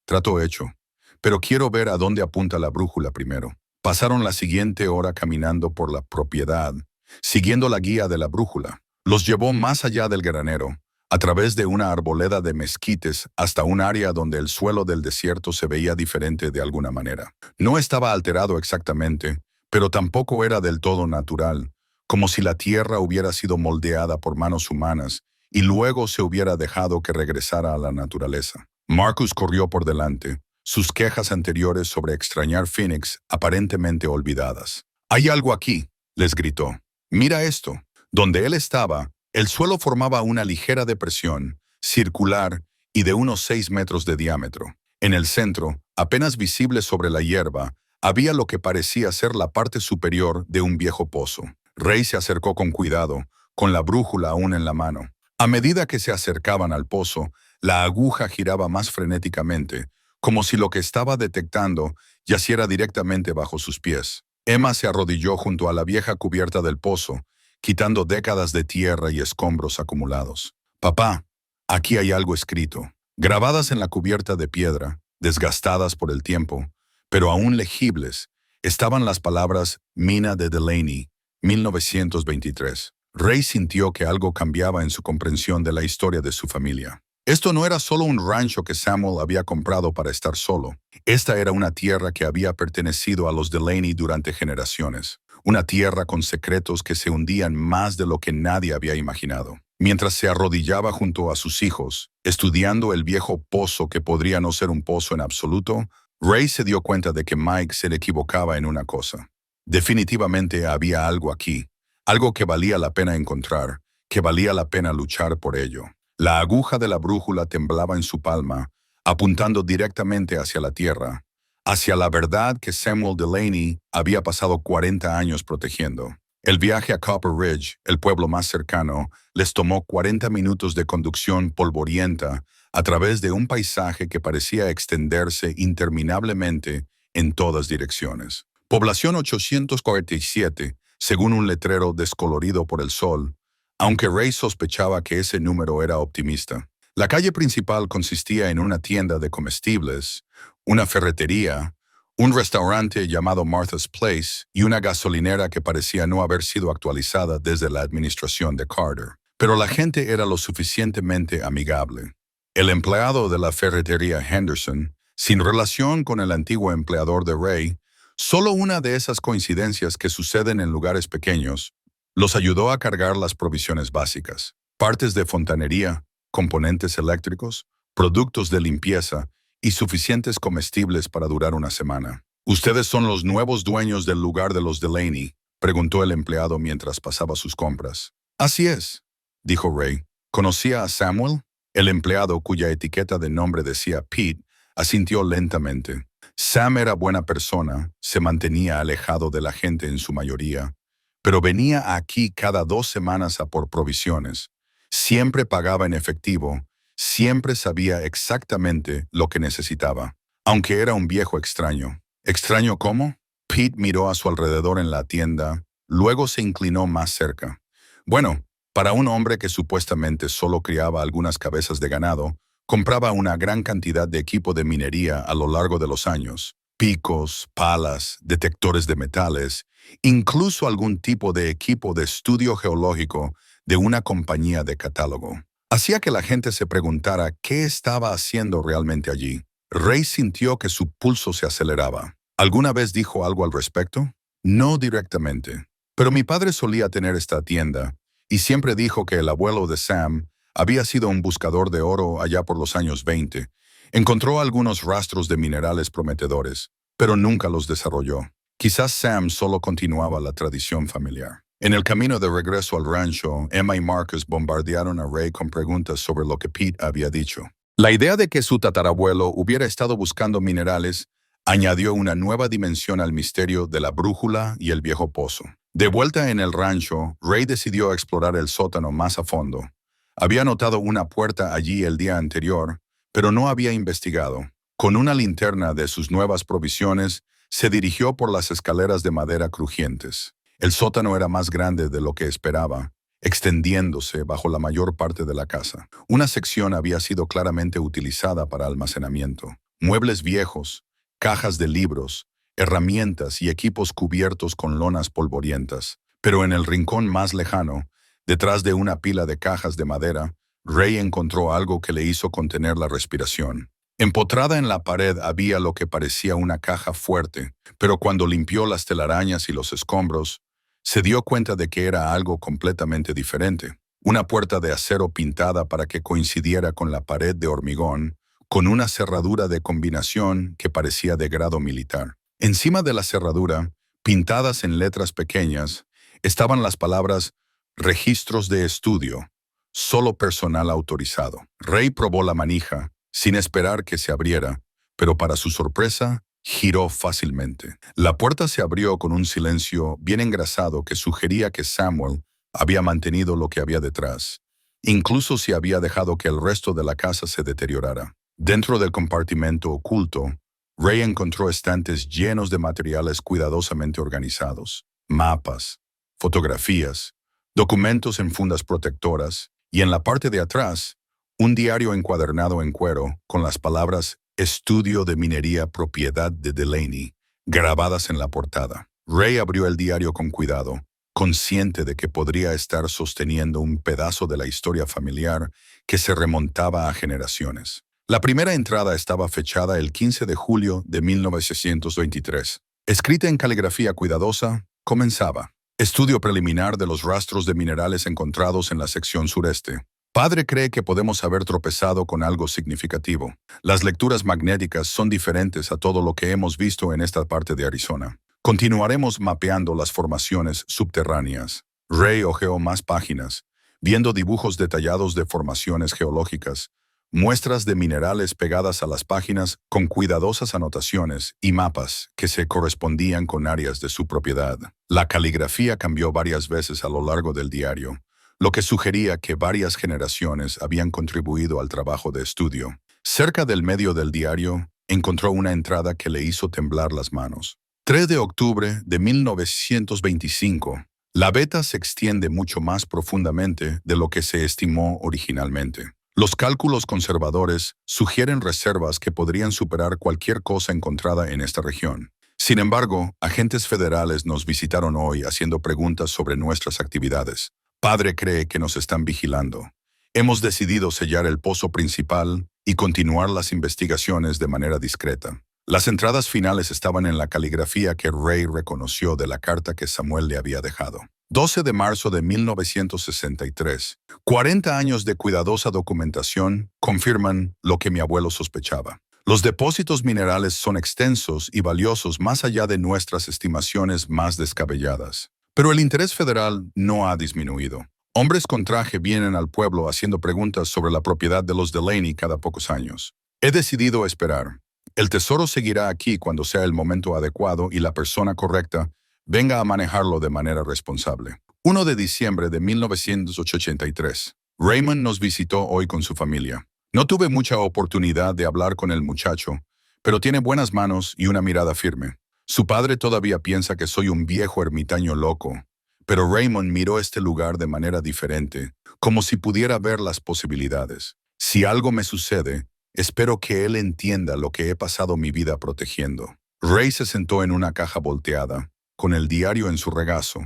Trato hecho. Pero quiero ver a dónde apunta la brújula primero. Pasaron la siguiente hora caminando por la propiedad, siguiendo la guía de la brújula. Los llevó más allá del granero, a través de una arboleda de mezquites hasta un área donde el suelo del desierto se veía diferente de alguna manera. No estaba alterado exactamente, pero tampoco era del todo natural, como si la tierra hubiera sido moldeada por manos humanas y luego se hubiera dejado que regresara a la naturaleza. Marcus corrió por delante, sus quejas anteriores sobre extrañar Phoenix aparentemente olvidadas. «Hay algo aquí», les gritó. «Mira esto». Donde él estaba, el suelo formaba una ligera depresión, circular y de unos 6 metros de diámetro. En el centro, apenas visible sobre la hierba, había lo que parecía ser la parte superior de un viejo pozo. Ray se acercó con cuidado, con la brújula aún en la mano. A medida que se acercaban al pozo, la aguja giraba más frenéticamente, como si lo que estaba detectando yaciera directamente bajo sus pies. Emma se arrodilló junto a la vieja cubierta del pozo, quitando décadas de tierra y escombros acumulados. «Papá, aquí hay algo escrito». Grabadas en la cubierta de piedra, desgastadas por el tiempo, pero aún legibles, estaban las palabras «Mina de Delaney, 1923». Ray sintió que algo cambiaba en su comprensión de la historia de su familia. Esto no era solo un rancho que Samuel había comprado para estar solo. Esta era una tierra que había pertenecido a los Delaney durante generaciones. Una tierra con secretos que se hundían más de lo que nadie había imaginado. Mientras se arrodillaba junto a sus hijos, estudiando el viejo pozo que podría no ser un pozo en absoluto, Ray se dio cuenta de que Mike se le equivocaba en una cosa. Definitivamente había algo aquí, algo que valía la pena encontrar, que valía la pena luchar por ello. La aguja de la brújula temblaba en su palma, apuntando directamente hacia la tierra, hacia la verdad que Samuel Delaney había pasado 40 años protegiendo. El viaje a Copper Ridge, el pueblo más cercano, les tomó 40 minutos de conducción polvorienta a través de un paisaje que parecía extenderse interminablemente en todas direcciones. Población 847, según un letrero descolorido por el sol, aunque Ray sospechaba que ese número era optimista. La calle principal consistía en una tienda de comestibles, una ferretería, un restaurante llamado Martha's Place y una gasolinera que parecía no haber sido actualizada desde la administración de Carter. Pero la gente era lo suficientemente amigable. El empleado de la ferretería Henderson, sin relación con el antiguo empleador de Ray, solo una de esas coincidencias que suceden en lugares pequeños, los ayudó a cargar las provisiones básicas, partes de fontanería, componentes eléctricos, productos de limpieza y suficientes comestibles para durar una semana. «¿Ustedes son los nuevos dueños del lugar de los Delaney?», preguntó el empleado mientras pasaba sus compras. «Así es», dijo Ray. «¿Conocía a Samuel?» El empleado, cuya etiqueta de nombre decía Pete, asintió lentamente. Sam era buena persona, se mantenía alejado de la gente en su mayoría, pero venía aquí cada 2 semanas a por provisiones. Siempre pagaba en efectivo, siempre sabía exactamente lo que necesitaba, aunque era un viejo extraño. ¿Extraño cómo? Pete miró a su alrededor en la tienda, luego se inclinó más cerca. Bueno, para un hombre que supuestamente solo criaba algunas cabezas de ganado, compraba una gran cantidad de equipo de minería a lo largo de los años. Picos, palas, detectores de metales, incluso algún tipo de equipo de estudio geológico de una compañía de catálogo. Hacía que la gente se preguntara qué estaba haciendo realmente allí. Ray sintió que su pulso se aceleraba. ¿Alguna vez dijo algo al respecto? No directamente, Pero mi padre solía tener esta tienda, y siempre dijo que el abuelo de Sam había sido un buscador de oro allá por los años 20. Encontró algunos rastros de minerales prometedores, pero nunca los desarrolló. Quizás Sam solo continuaba la tradición familiar. En el camino de regreso al rancho, Emma y Marcus bombardearon a Ray con preguntas sobre lo que Pete había dicho. La idea de que su tatarabuelo hubiera estado buscando minerales añadió una nueva dimensión al misterio de la brújula y el viejo pozo. De vuelta en el rancho, Ray decidió explorar el sótano más a fondo. Había notado una puerta allí el día anterior, pero no había investigado. Con una linterna de sus nuevas provisiones, se dirigió por las escaleras de madera crujientes. El sótano era más grande de lo que esperaba, extendiéndose bajo la mayor parte de la casa. Una sección había sido claramente utilizada para almacenamiento. Muebles viejos, cajas de libros, herramientas y equipos cubiertos con lonas polvorientas. Pero en el rincón más lejano, detrás de una pila de cajas de madera, Ray encontró algo que le hizo contener la respiración. Empotrada en la pared había lo que parecía una caja fuerte, pero cuando limpió las telarañas y los escombros, se dio cuenta de que era algo completamente diferente. Una puerta de acero pintada para que coincidiera con la pared de hormigón, con una cerradura de combinación que parecía de grado militar. Encima de la cerradura, pintadas en letras pequeñas, estaban las palabras «Registros de estudio, solo personal autorizado». Ray probó la manija, sin esperar que se abriera, pero para su sorpresa, giró fácilmente. La puerta se abrió con un silencio bien engrasado que sugería que Samuel había mantenido lo que había detrás, incluso si había dejado que el resto de la casa se deteriorara. Dentro del compartimento oculto, Ray encontró estantes llenos de materiales cuidadosamente organizados, mapas, fotografías, documentos en fundas protectoras, y en la parte de atrás, un diario encuadernado en cuero con las palabras «Estudio de minería propiedad de Delaney», grabadas en la portada. Ray abrió el diario con cuidado, consciente de que podría estar sosteniendo un pedazo de la historia familiar que se remontaba a generaciones. La primera entrada estaba fechada el 15 de julio de 1923. Escrita en caligrafía cuidadosa, comenzaba: «Estudio preliminar de los rastros de minerales encontrados en la sección sureste. Padre cree que podemos haber tropezado con algo significativo. Las lecturas magnéticas son diferentes a todo lo que hemos visto en esta parte de Arizona. Continuaremos mapeando las formaciones subterráneas». Ray hojeó más páginas, viendo dibujos detallados de formaciones geológicas, muestras de minerales pegadas a las páginas con cuidadosas anotaciones y mapas que se correspondían con áreas de su propiedad. La caligrafía cambió varias veces a lo largo del diario, lo que sugería que varias generaciones habían contribuido al trabajo de estudio. Cerca del medio del diario, encontró una entrada que le hizo temblar las manos. 3 de octubre de 1925. La beta se extiende mucho más profundamente de lo que se estimó originalmente. Los cálculos conservadores sugieren reservas que podrían superar cualquier cosa encontrada en esta región. Sin embargo, agentes federales nos visitaron hoy haciendo preguntas sobre nuestras actividades. Padre cree que nos están vigilando. Hemos decidido sellar el pozo principal y continuar las investigaciones de manera discreta. Las entradas finales estaban en la caligrafía que Ray reconoció de la carta que Samuel le había dejado. 12 de marzo de 1963. 40 años de cuidadosa documentación confirman lo que mi abuelo sospechaba. Los depósitos minerales son extensos y valiosos más allá de nuestras estimaciones más descabelladas. Pero el interés federal no ha disminuido. Hombres con traje vienen al pueblo haciendo preguntas sobre la propiedad de los Delaney cada pocos años. He decidido esperar. El tesoro seguirá aquí cuando sea el momento adecuado y la persona correcta venga a manejarlo de manera responsable. 1 de diciembre de 1983. Raymond nos visitó hoy con su familia. No tuve mucha oportunidad de hablar con el muchacho, pero tiene buenas manos y una mirada firme. Su padre todavía piensa que soy un viejo ermitaño loco, pero Raymond miró este lugar de manera diferente, como si pudiera ver las posibilidades. Si algo me sucede, espero que él entienda lo que he pasado mi vida protegiendo. Ray se sentó en una caja volteada, con el diario en su regazo,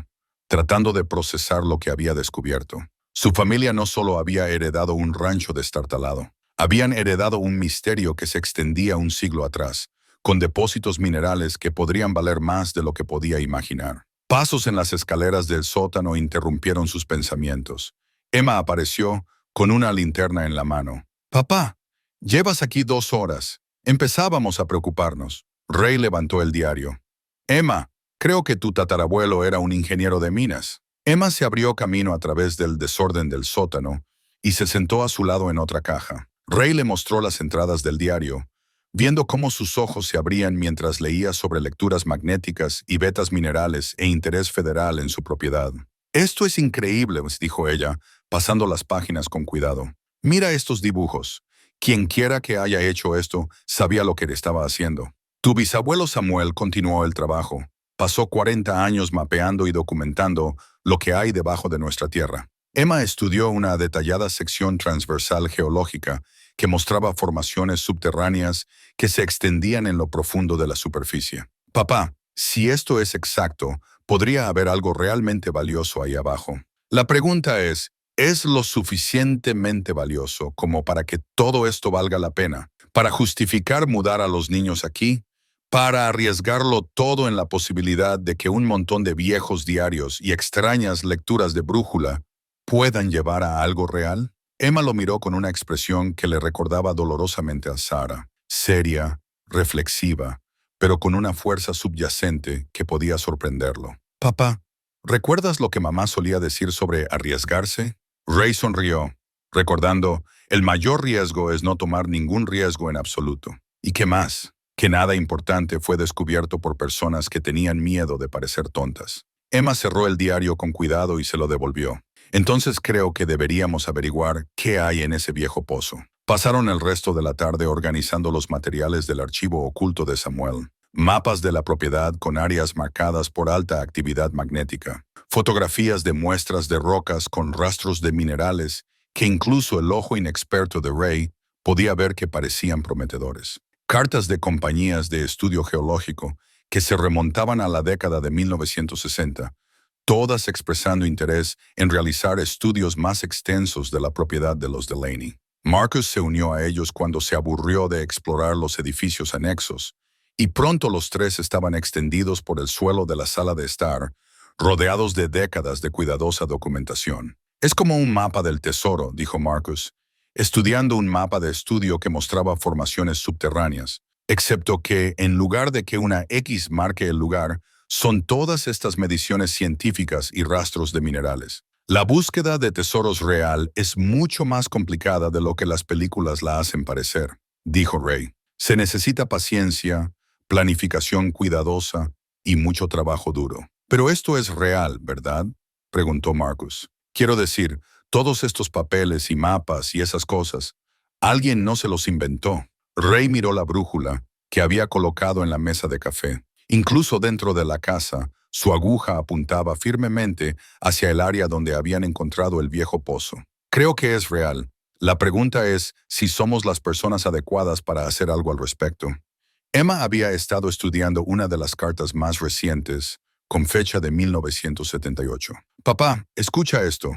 tratando de procesar lo que había descubierto. Su familia no solo había heredado un rancho destartalado, habían heredado un misterio que se extendía un siglo atrás, con depósitos minerales que podrían valer más de lo que podía imaginar. Pasos en las escaleras del sótano interrumpieron sus pensamientos. Emma apareció con una linterna en la mano. «Papá, llevas aquí 2 horas. Empezábamos a preocuparnos». Ray levantó el diario. «Emma, creo que tu tatarabuelo era un ingeniero de minas». Emma se abrió camino a través del desorden del sótano y se sentó a su lado en otra caja. Ray le mostró las entradas del diario, viendo cómo sus ojos se abrían mientras leía sobre lecturas magnéticas y vetas minerales e interés federal en su propiedad. «Esto es increíble», dijo ella, pasando las páginas con cuidado. «Mira estos dibujos. Quien quiera que haya hecho esto sabía lo que estaba haciendo». Tu bisabuelo Samuel continuó el trabajo. Pasó 40 años mapeando y documentando lo que hay debajo de nuestra tierra. Emma estudió una detallada sección transversal geológica que mostraba formaciones subterráneas que se extendían en lo profundo de la superficie. «Papá, si esto es exacto, podría haber algo realmente valioso ahí abajo. La pregunta ¿es lo suficientemente valioso como para que todo esto valga la pena? Para justificar mudar a los niños aquí, para arriesgarlo todo en la posibilidad de que un montón de viejos diarios y extrañas lecturas de brújula puedan llevar a algo real». Emma lo miró con una expresión que le recordaba dolorosamente a Sarah, seria, reflexiva, pero con una fuerza subyacente que podía sorprenderlo. «Papá, ¿recuerdas lo que mamá solía decir sobre arriesgarse?» Ray sonrió, recordando, el mayor riesgo es no tomar ningún riesgo en absoluto. ¿Y qué más? Que nada importante fue descubierto por personas que tenían miedo de parecer tontas. Emma cerró el diario con cuidado y se lo devolvió. «Entonces creo que deberíamos averiguar qué hay en ese viejo pozo». Pasaron el resto de la tarde organizando los materiales del archivo oculto de Samuel. Mapas de la propiedad con áreas marcadas por alta actividad magnética. Fotografías de muestras de rocas con rastros de minerales que incluso el ojo inexperto de Ray podía ver que parecían prometedores. Cartas de compañías de estudio geológico que se remontaban a la década de 1960, todas expresando interés en realizar estudios más extensos de la propiedad de los Delaney. Marcus se unió a ellos cuando se aburrió de explorar los edificios anexos, y pronto los tres estaban extendidos por el suelo de la sala de estar, rodeados de décadas de cuidadosa documentación. «Es como un mapa del tesoro», dijo Marcus, estudiando un mapa de estudio que mostraba formaciones subterráneas, excepto que, en lugar de que una X marque el lugar, son todas estas mediciones científicas y rastros de minerales. La búsqueda de tesoros real es mucho más complicada de lo que las películas la hacen parecer, dijo Ray. Se necesita paciencia, planificación cuidadosa y mucho trabajo duro. «Pero esto es real, ¿verdad?», preguntó Marcus. «Quiero decir, todos estos papeles y mapas y esas cosas, alguien no se los inventó». Ray miró la brújula que había colocado en la mesa de café. Incluso dentro de la casa, su aguja apuntaba firmemente hacia el área donde habían encontrado el viejo pozo. «Creo que es real. La pregunta es si somos las personas adecuadas para hacer algo al respecto». Emma había estado estudiando una de las cartas más recientes, con fecha de 1978. «Papá, escucha esto.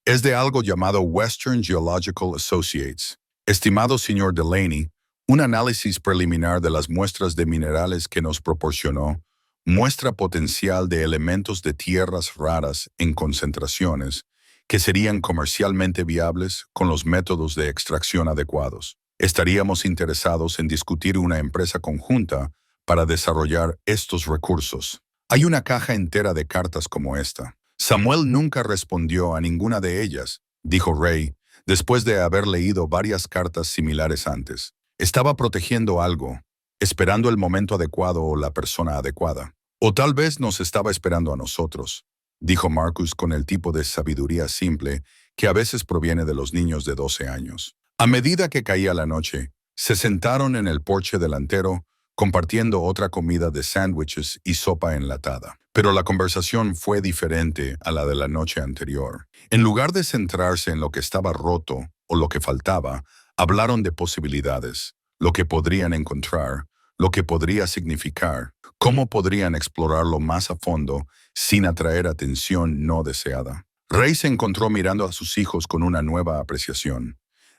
Es de algo llamado Western Geological Associates. Estimado señor Delaney, un análisis preliminar de las muestras de minerales que nos proporcionó muestra potencial de elementos de tierras raras en concentraciones que serían comercialmente viables con los métodos de extracción adecuados. Estaríamos interesados en discutir una empresa conjunta para desarrollar estos recursos». «Hay una caja entera de cartas como esta». «Samuel nunca respondió a ninguna de ellas», dijo Ray, después de haber leído varias cartas similares antes. «Estaba protegiendo algo, esperando el momento adecuado o la persona adecuada. O tal vez nos estaba esperando a nosotros», dijo Marcus con el tipo de sabiduría simple que a veces proviene de los niños de 12 años. A medida que caía la noche, se sentaron en el porche delantero, compartiendo otra comida de sándwiches y sopa enlatada. Pero la conversación fue diferente a la de la noche anterior. En lugar de centrarse en lo que estaba roto o lo que faltaba, hablaron de posibilidades, lo que podrían encontrar, lo que podría significar, cómo podrían explorarlo más a fondo sin atraer atención no deseada. Ray se encontró mirando a sus hijos con una nueva apreciación.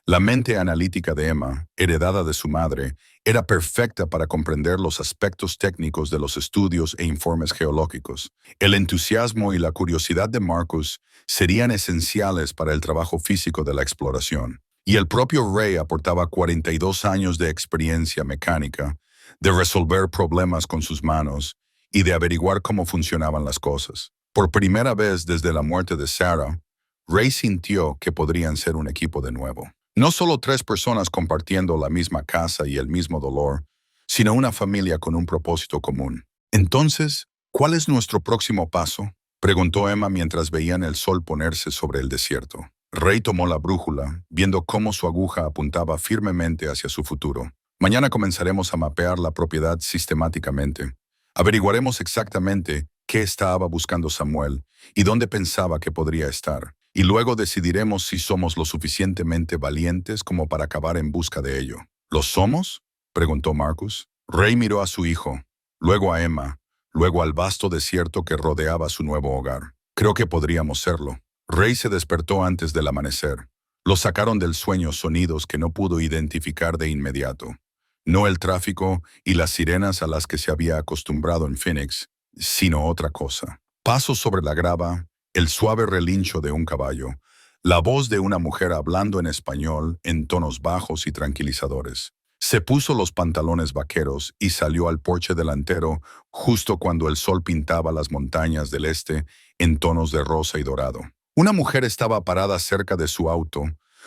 La mente analítica de Emma, heredada de su madre, era perfecta para comprender los aspectos técnicos de los estudios e informes geológicos. El entusiasmo y la curiosidad de Marcus serían esenciales para el trabajo físico de la exploración. Y el propio Ray aportaba 42 años de experiencia mecánica, de resolver problemas con sus manos y de averiguar cómo funcionaban las cosas. Por primera vez desde la muerte de Sarah, Ray sintió que podrían ser un equipo de nuevo. No solo tres personas compartiendo la misma casa y el mismo dolor, sino una familia con un propósito común. Entonces, ¿cuál es nuestro próximo paso?, preguntó Emma mientras veían el sol ponerse sobre el desierto. Ray tomó la brújula, viendo cómo su aguja apuntaba firmemente hacia su futuro. Mañana comenzaremos a mapear la propiedad sistemáticamente. Averiguaremos exactamente qué estaba buscando Samuel y dónde pensaba que podría estar. Y luego decidiremos si somos lo suficientemente valientes como para acabar en busca de ello. ¿Lo somos?, preguntó Marcus. Ray miró a su hijo, luego a Emma, luego al vasto desierto que rodeaba su nuevo hogar. Creo que podríamos serlo. Ray se despertó antes del amanecer. Lo sacaron del sueño sonidos que no pudo identificar de inmediato. No el tráfico y las sirenas a las que se había acostumbrado en Phoenix, sino otra cosa. Pasos sobre la grava, el suave relincho de un caballo, la voz de una mujer hablando en español en tonos bajos y tranquilizadores. Se puso los pantalones vaqueros y salió al porche delantero justo cuando el sol pintaba las montañas del este en tonos de rosa y dorado. Una mujer estaba parada cerca de su auto,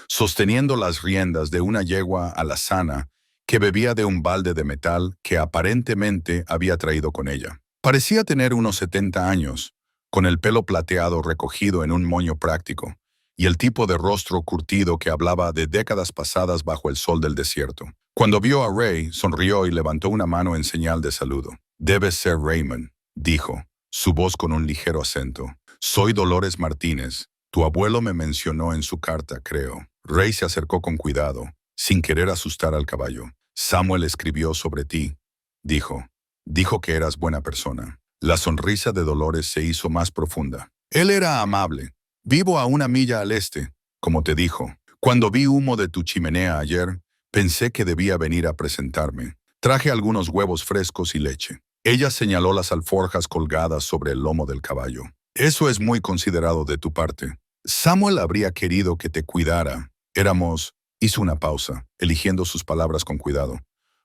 sosteniendo las riendas de una yegua alazana que bebía de un balde de metal que aparentemente había traído con ella. Parecía tener unos 70 años, con el pelo plateado recogido en un moño práctico, y el tipo de rostro curtido que hablaba de décadas pasadas bajo el sol del desierto. Cuando vio a Ray, sonrió y levantó una mano en señal de saludo. «Debes ser Raymond», dijo, su voz con un ligero acento. «Soy Dolores Martínez. Tu abuelo me mencionó en su carta, creo». Ray se acercó con cuidado, sin querer asustar al caballo. «Samuel escribió sobre ti», dijo. «Dijo que eras buena persona». La sonrisa de Dolores se hizo más profunda. «Él era amable. Vivo a 1 milla al este, como te dijo. Cuando vi humo de tu chimenea ayer, pensé que debía venir a presentarme. Traje algunos huevos frescos y leche». Ella señaló las alforjas colgadas sobre el lomo del caballo. «Eso es muy considerado de tu parte. Samuel habría querido que te cuidara. Éramos...» Hizo una pausa, eligiendo sus palabras con cuidado.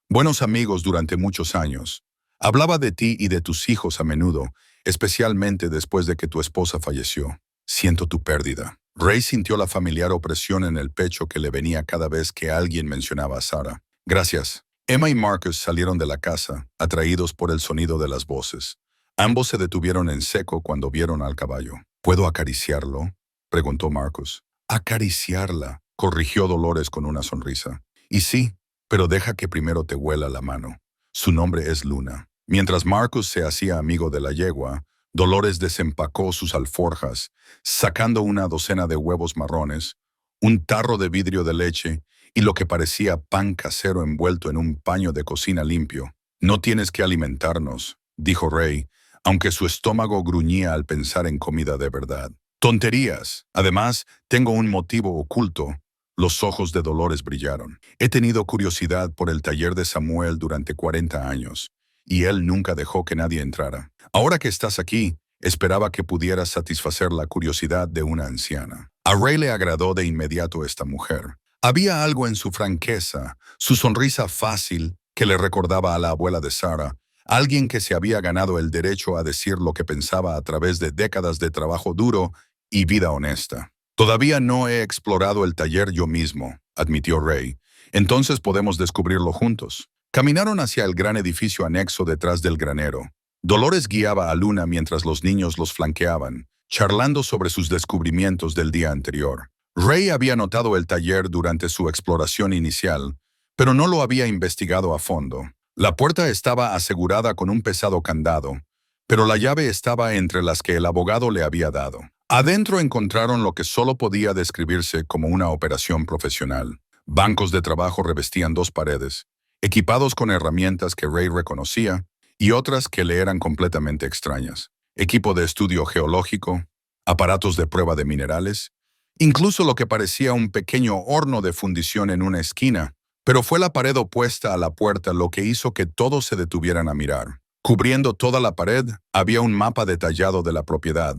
«Buenos amigos durante muchos años. Hablaba de ti y de tus hijos a menudo, especialmente después de que tu esposa falleció. Siento tu pérdida». Ray sintió la familiar opresión en el pecho que le venía cada vez que alguien mencionaba a Sarah. «Gracias». Emma y Marcus salieron de la casa, atraídos por el sonido de las voces. Ambos se detuvieron en seco cuando vieron al caballo. «¿Puedo acariciarlo?», preguntó Marcus. «Acariciarla», corrigió Dolores con una sonrisa. «Y sí, pero deja que primero te huela la mano. Su nombre es Luna». Mientras Marcus se hacía amigo de la yegua, Dolores desempacó sus alforjas, sacando una docena de huevos marrones, un tarro de vidrio de leche y lo que parecía pan casero envuelto en un paño de cocina limpio. «No tienes que alimentarnos», dijo Ray, aunque su estómago gruñía al pensar en comida de verdad. «Tonterías. Además, tengo un motivo oculto». Los ojos de Dolores brillaron. «He tenido curiosidad por el taller de Samuel durante 40 años, y él nunca dejó que nadie entrara. Ahora que estás aquí, esperaba que pudieras satisfacer la curiosidad de una anciana». A Ray le agradó de inmediato esta mujer. Había algo en su franqueza, su sonrisa fácil, que le recordaba a la abuela de Sarah, alguien que se había ganado el derecho a decir lo que pensaba a través de décadas de trabajo duro y vida honesta. «Todavía no he explorado el taller yo mismo», admitió Ray. «Entonces podemos descubrirlo juntos». Caminaron hacia el gran edificio anexo detrás del granero. Dolores guiaba a Luna mientras los niños los flanqueaban, charlando sobre sus descubrimientos del día anterior. Ray había notado el taller durante su exploración inicial, pero no lo había investigado a fondo. La puerta estaba asegurada con un pesado candado, pero la llave estaba entre las que el abogado le había dado. Adentro encontraron lo que solo podía describirse como una operación profesional. Bancos de trabajo revestían 2 paredes, equipados con herramientas que Ray reconocía y otras que le eran completamente extrañas. Equipo de estudio geológico, aparatos de prueba de minerales incluso lo que parecía un pequeño horno de fundición en una esquina. Pero fue la pared opuesta a la puerta lo que hizo que todos se detuvieran a mirar. Cubriendo toda la pared había un mapa detallado de la propiedad,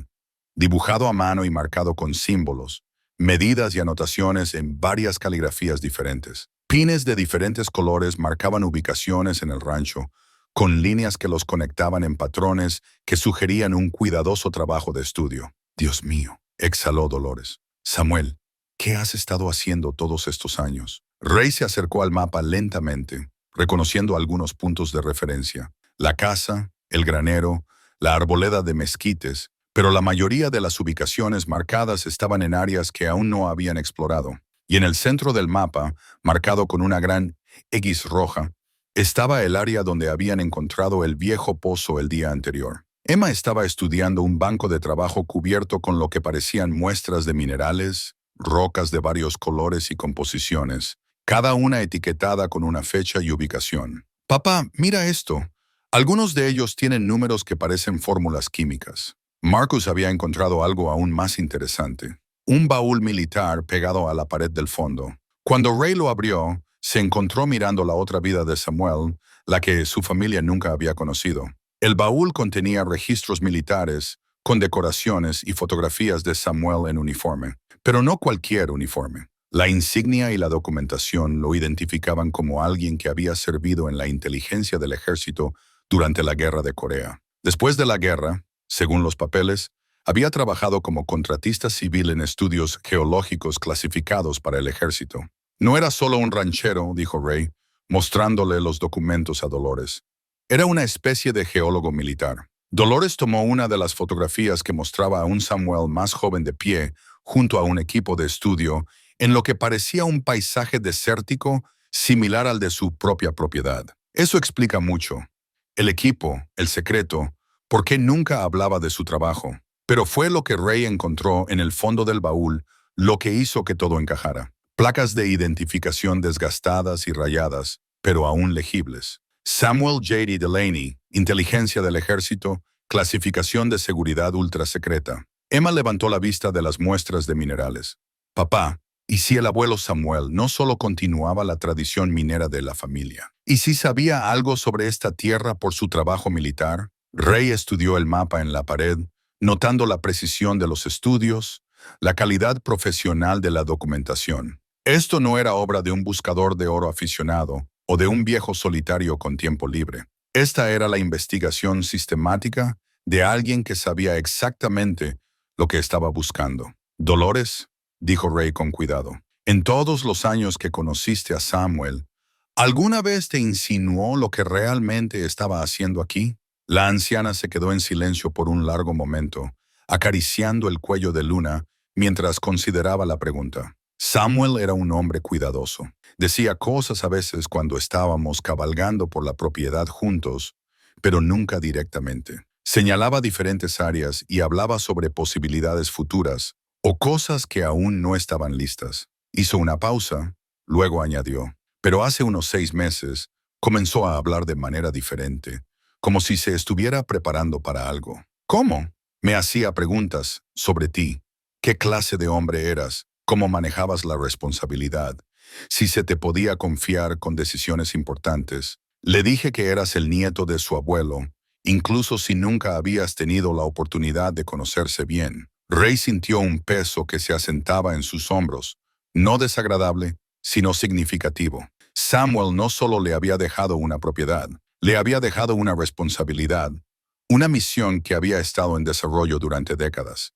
dibujado a mano y marcado con símbolos, medidas y anotaciones en varias caligrafías diferentes. Pines de diferentes colores marcaban ubicaciones en el rancho, con líneas que los conectaban en patrones que sugerían un cuidadoso trabajo de estudio. Dios mío, exhaló Dolores. Samuel, ¿qué has estado haciendo todos estos años? Ray se acercó al mapa lentamente, reconociendo algunos puntos de referencia. La casa, el granero, la arboleda de mezquites, pero la mayoría de las ubicaciones marcadas estaban en áreas que aún no habían explorado. Y en el centro del mapa, marcado con una gran X roja, estaba el área donde habían encontrado el viejo pozo el día anterior. Emma estaba estudiando un banco de trabajo cubierto con lo que parecían muestras de minerales, rocas de varios colores y composiciones, cada una etiquetada con una fecha y ubicación. Papá, mira esto. Algunos de ellos tienen números que parecen fórmulas químicas. Marcus había encontrado algo aún más interesante. Un baúl militar pegado a la pared del fondo. Cuando Ray lo abrió, se encontró mirando la otra vida de Samuel, la que su familia nunca había conocido. El baúl contenía registros militares, condecoraciones y fotografías de Samuel en uniforme, pero no cualquier uniforme. La insignia y la documentación lo identificaban como alguien que había servido en la inteligencia del ejército durante la Guerra de Corea. Después de la guerra, según los papeles, había trabajado como contratista civil en estudios geológicos clasificados para el ejército. No era solo un ranchero, dijo Ray, mostrándole los documentos a Dolores. Era una especie de geólogo militar. Dolores tomó una de las fotografías que mostraba a un Samuel más joven de pie junto a un equipo de estudio en lo que parecía un paisaje desértico similar al de su propia propiedad. Eso explica mucho. El equipo, el secreto, por qué nunca hablaba de su trabajo. Pero fue lo que Ray encontró en el fondo del baúl lo que hizo que todo encajara. Placas de identificación desgastadas y rayadas, pero aún legibles. Samuel J.D. Delaney, inteligencia del ejército, clasificación de seguridad ultrasecreta. Emma levantó la vista de las muestras de minerales. Papá, ¿y si el abuelo Samuel no solo continuaba la tradición minera de la familia? ¿Y si sabía algo sobre esta tierra por su trabajo militar? Ray estudió el mapa en la pared, notando la precisión de los estudios, la calidad profesional de la documentación. Esto no era obra de un buscador de oro aficionado o de un viejo solitario con tiempo libre. Esta era la investigación sistemática de alguien que sabía exactamente lo que estaba buscando. Dolores, dijo Ray con cuidado, en todos los años que conociste a Samuel, ¿alguna vez te insinuó lo que realmente estaba haciendo aquí? La anciana se quedó en silencio por un largo momento, acariciando el cuello de Luna mientras consideraba la pregunta. Samuel era un hombre cuidadoso. Decía cosas a veces cuando estábamos cabalgando por la propiedad juntos, pero nunca directamente. Señalaba diferentes áreas y hablaba sobre posibilidades futuras o cosas que aún no estaban listas. Hizo una pausa, luego añadió, pero hace unos 6 meses comenzó a hablar de manera diferente, como si se estuviera preparando para algo. ¿Cómo? Me hacía preguntas sobre ti. ¿Qué clase de hombre eras? ¿Cómo manejabas la responsabilidad? Si se te podía confiar con decisiones importantes. Le dije que eras el nieto de su abuelo, incluso si nunca habías tenido la oportunidad de conocerse bien. Ray sintió un peso que se asentaba en sus hombros, no desagradable, sino significativo. Samuel no solo le había dejado una propiedad, le había dejado una responsabilidad, una misión que había estado en desarrollo durante décadas.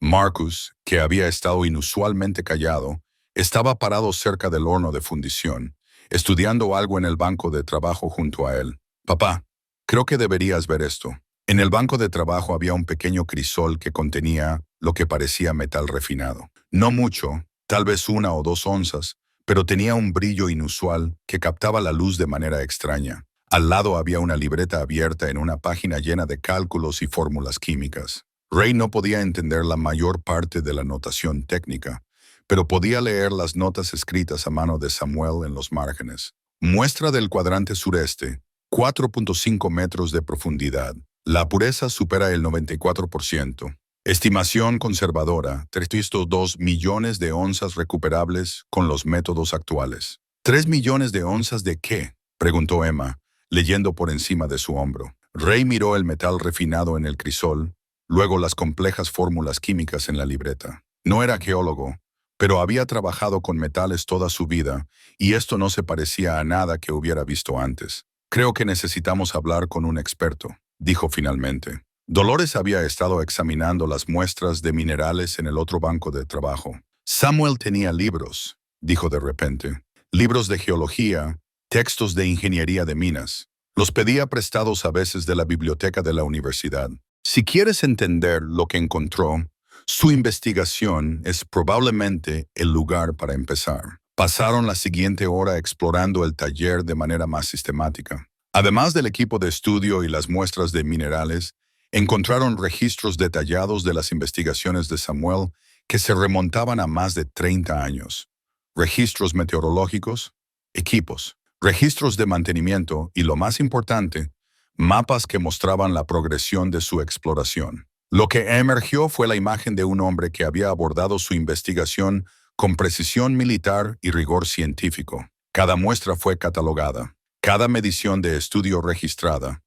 Marcus, que había estado inusualmente callado, estaba parado cerca del horno de fundición, estudiando algo en el banco de trabajo junto a él. Papá, creo que deberías ver esto. En el banco de trabajo había un pequeño crisol que contenía lo que parecía metal refinado. No mucho, tal vez 1 o 2 onzas, pero tenía un brillo inusual que captaba la luz de manera extraña. Al lado había una libreta abierta en una página llena de cálculos y fórmulas químicas. Ray no podía entender la mayor parte de la notación técnica, pero podía leer las notas escritas a mano de Samuel en los márgenes. Muestra del cuadrante sureste, 4.5 metros de profundidad. La pureza supera el 94%. Estimación conservadora, 302 millones de onzas recuperables con los métodos actuales. ¿3 millones de onzas de qué?, preguntó Emma, leyendo por encima de su hombro. Ray miró el metal refinado en el crisol, luego las complejas fórmulas químicas en la libreta. No era geólogo, pero había trabajado con metales toda su vida, y esto no se parecía a nada que hubiera visto antes. Creo que necesitamos hablar con un experto, dijo finalmente. Dolores había estado examinando las muestras de minerales en el otro banco de trabajo. Samuel tenía libros, dijo de repente. Libros de geología, textos de ingeniería de minas. Los pedía prestados a veces de la biblioteca de la universidad. Si quieres entender lo que encontró, su investigación es probablemente el lugar para empezar. Pasaron la siguiente hora explorando el taller de manera más sistemática. Además del equipo de estudio y las muestras de minerales, encontraron registros detallados de las investigaciones de Samuel que se remontaban a más de 30 años. Registros meteorológicos, equipos, registros de mantenimiento y, lo más importante, mapas que mostraban la progresión de su exploración. Lo que emergió fue la imagen de un hombre que había abordado su investigación con precisión militar y rigor científico. Cada muestra fue catalogada, cada medición de estudio registrada,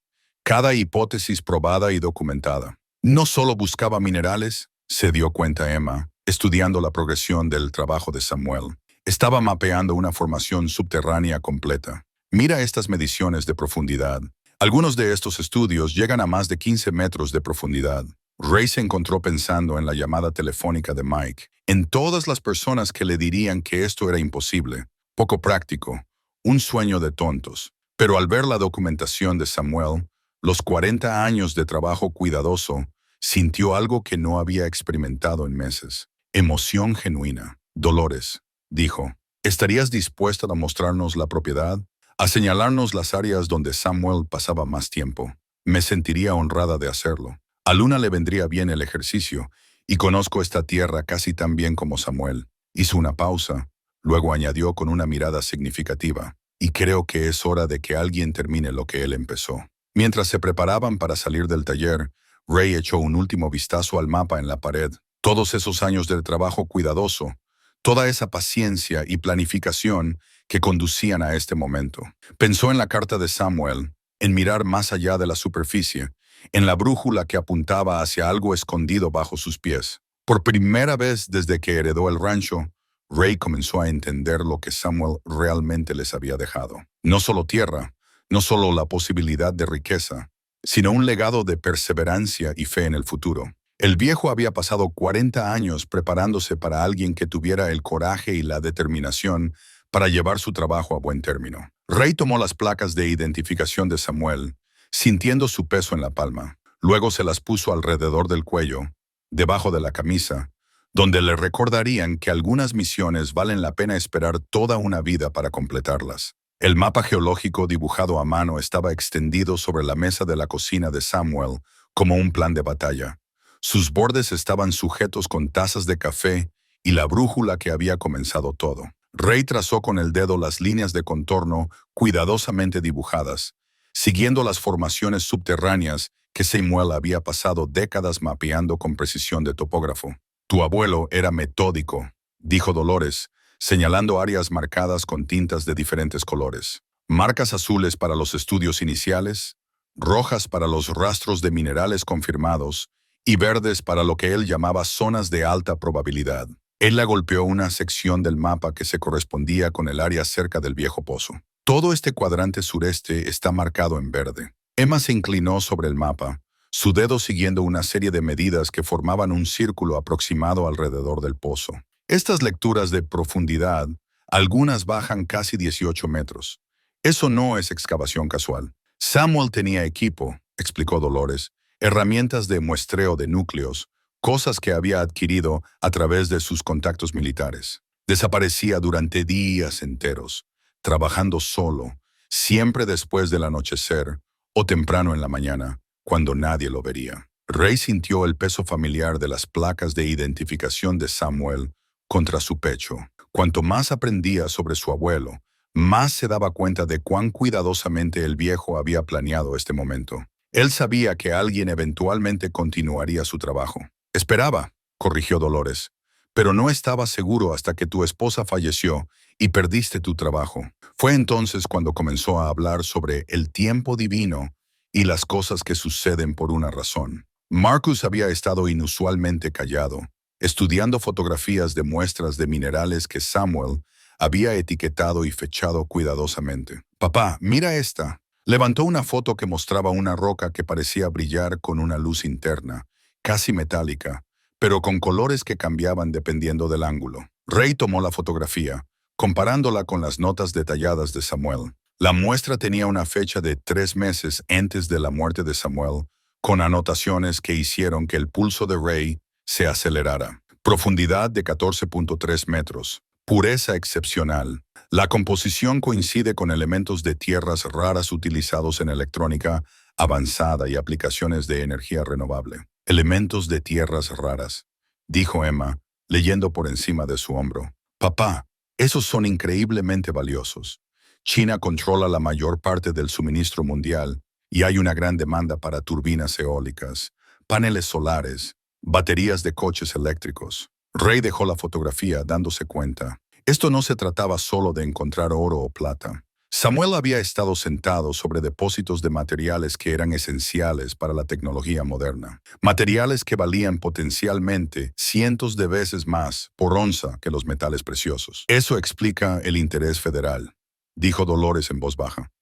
cada hipótesis probada y documentada. No solo buscaba minerales, se dio cuenta Emma, estudiando la progresión del trabajo de Samuel. Estaba mapeando una formación subterránea completa. Mira estas mediciones de profundidad. Algunos de estos estudios llegan a más de 15 metros de profundidad. Ray se encontró pensando en la llamada telefónica de Mike, en todas las personas que le dirían que esto era imposible, poco práctico, un sueño de tontos. Pero al ver la documentación de Samuel, los 40 años de trabajo cuidadoso, sintió algo que no había experimentado en meses. Emoción genuina. Dolores, dijo, ¿estarías dispuesta a mostrarnos la propiedad? A señalarnos las áreas donde Samuel pasaba más tiempo. Me sentiría honrada de hacerlo. A Luna le vendría bien el ejercicio, y conozco esta tierra casi tan bien como Samuel. Hizo una pausa, luego añadió con una mirada significativa, y creo que es hora de que alguien termine lo que él empezó. Mientras se preparaban para salir del taller, Ray echó un último vistazo al mapa en la pared. Todos esos años de trabajo cuidadoso, toda esa paciencia y planificación que conducían a este momento. Pensó en la carta de Samuel, en mirar más allá de la superficie, en la brújula que apuntaba hacia algo escondido bajo sus pies. Por primera vez desde que heredó el rancho, Ray comenzó a entender lo que Samuel realmente les había dejado. No solo tierra, no solo la posibilidad de riqueza, sino un legado de perseverancia y fe en el futuro. El viejo había pasado 40 años preparándose para alguien que tuviera el coraje y la determinación para llevar su trabajo a buen término. Ray tomó las placas de identificación de Samuel, sintiendo su peso en la palma. Luego se las puso alrededor del cuello, debajo de la camisa, donde le recordarían que algunas misiones valen la pena esperar toda una vida para completarlas. El mapa geológico dibujado a mano estaba extendido sobre la mesa de la cocina de Samuel como un plan de batalla. Sus bordes estaban sujetos con tazas de café y la brújula que había comenzado todo. Ray trazó con el dedo las líneas de contorno cuidadosamente dibujadas, siguiendo las formaciones subterráneas que Samuel había pasado décadas mapeando con precisión de topógrafo. Tu abuelo era metódico, dijo Dolores, señalando áreas marcadas con tintas de diferentes colores. Marcas azules para los estudios iniciales, rojas para los rastros de minerales confirmados y verdes para lo que él llamaba zonas de alta probabilidad. Él le golpeó una sección del mapa que se correspondía con el área cerca del viejo pozo. Todo este cuadrante sureste está marcado en verde. Emma se inclinó sobre el mapa, su dedo siguiendo una serie de medidas que formaban un círculo aproximado alrededor del pozo. Estas lecturas de profundidad, algunas bajan casi 18 metros. Eso no es excavación casual. Samuel tenía equipo, explicó Dolores, herramientas de muestreo de núcleos, cosas que había adquirido a través de sus contactos militares. Desaparecía durante días enteros, trabajando solo, siempre después del anochecer o temprano en la mañana, cuando nadie lo vería. Ray sintió el peso familiar de las placas de identificación de Samuel contra su pecho. Cuanto más aprendía sobre su abuelo, más se daba cuenta de cuán cuidadosamente el viejo había planeado este momento. Él sabía que alguien eventualmente continuaría su trabajo. Esperaba, corrigió Dolores, pero no estaba seguro hasta que tu esposa falleció y perdiste tu trabajo. Fue entonces cuando comenzó a hablar sobre el tiempo divino y las cosas que suceden por una razón. Marcus había estado inusualmente callado, estudiando fotografías de muestras de minerales que Samuel había etiquetado y fechado cuidadosamente. Papá, mira esta. Levantó una foto que mostraba una roca que parecía brillar con una luz interna, casi metálica, pero con colores que cambiaban dependiendo del ángulo. Ray tomó la fotografía, comparándola con las notas detalladas de Samuel. La muestra tenía una fecha de 3 meses antes de la muerte de Samuel, con anotaciones que hicieron que el pulso de Ray se acelerara. Profundidad de 14.3 metros. Pureza excepcional. La composición coincide con elementos de tierras raras utilizados en electrónica avanzada y aplicaciones de energía renovable. Elementos de tierras raras, dijo Emma, leyendo por encima de su hombro. Papá, esos son increíblemente valiosos. China controla la mayor parte del suministro mundial y hay una gran demanda para turbinas eólicas, paneles solares, baterías de coches eléctricos. Ray dejó la fotografía dándose cuenta. Esto no se trataba solo de encontrar oro o plata. Samuel había estado sentado sobre depósitos de materiales que eran esenciales para la tecnología moderna. Materiales que valían potencialmente cientos de veces más por onza que los metales preciosos. Eso explica el interés federal, dijo Dolores en voz baja.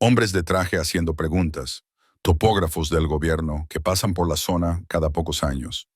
Hombres de traje haciendo preguntas, topógrafos del gobierno que pasan por la zona cada pocos años.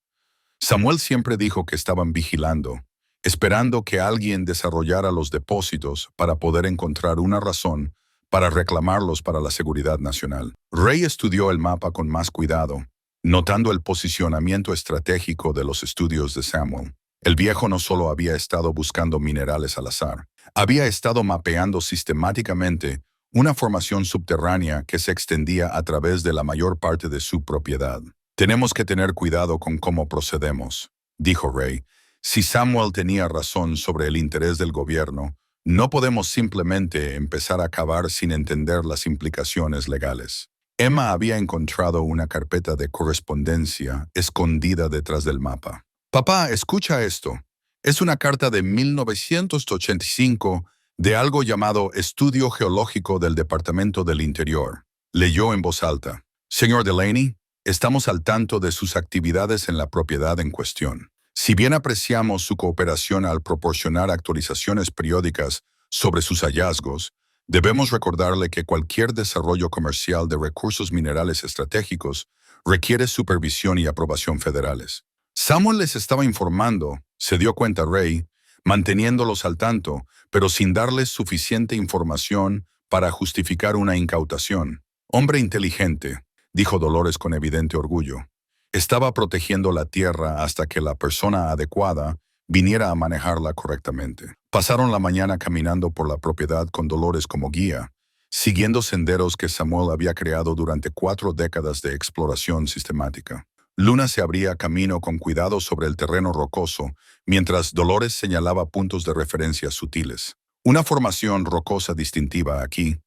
Samuel siempre dijo que estaban vigilando, esperando que alguien desarrollara los depósitos para poder encontrar una razón para reclamarlos para la seguridad nacional. Ray estudió el mapa con más cuidado, notando el posicionamiento estratégico de los estudios de Samuel. El viejo no solo había estado buscando minerales al azar, había estado mapeando sistemáticamente una formación subterránea que se extendía a través de la mayor parte de su propiedad. Tenemos que tener cuidado con cómo procedemos, dijo Ray. Si Samuel tenía razón sobre el interés del gobierno, no podemos simplemente empezar a cavar sin entender las implicaciones legales. Emma había encontrado una carpeta de correspondencia escondida detrás del mapa. Papá, escucha esto. Es una carta de 1985 de algo llamado Estudio Geológico del Departamento del Interior. Leyó en voz alta. Señor Delaney, estamos al tanto de sus actividades en la propiedad en cuestión. Si bien apreciamos su cooperación al proporcionar actualizaciones periódicas sobre sus hallazgos, debemos recordarle que cualquier desarrollo comercial de recursos minerales estratégicos requiere supervisión y aprobación federales. Samuel les estaba informando, se dio cuenta Ray, manteniéndolos al tanto, pero sin darles suficiente información para justificar una incautación. Hombre inteligente, dijo Dolores con evidente orgullo. Estaba protegiendo la tierra hasta que la persona adecuada viniera a manejarla correctamente. Pasaron la mañana caminando por la propiedad con Dolores como guía, siguiendo senderos que Samuel había creado durante 4 décadas de exploración sistemática. Luna se abría camino con cuidado sobre el terreno rocoso, mientras Dolores señalaba puntos de referencia sutiles. Una formación rocosa distintiva aquí,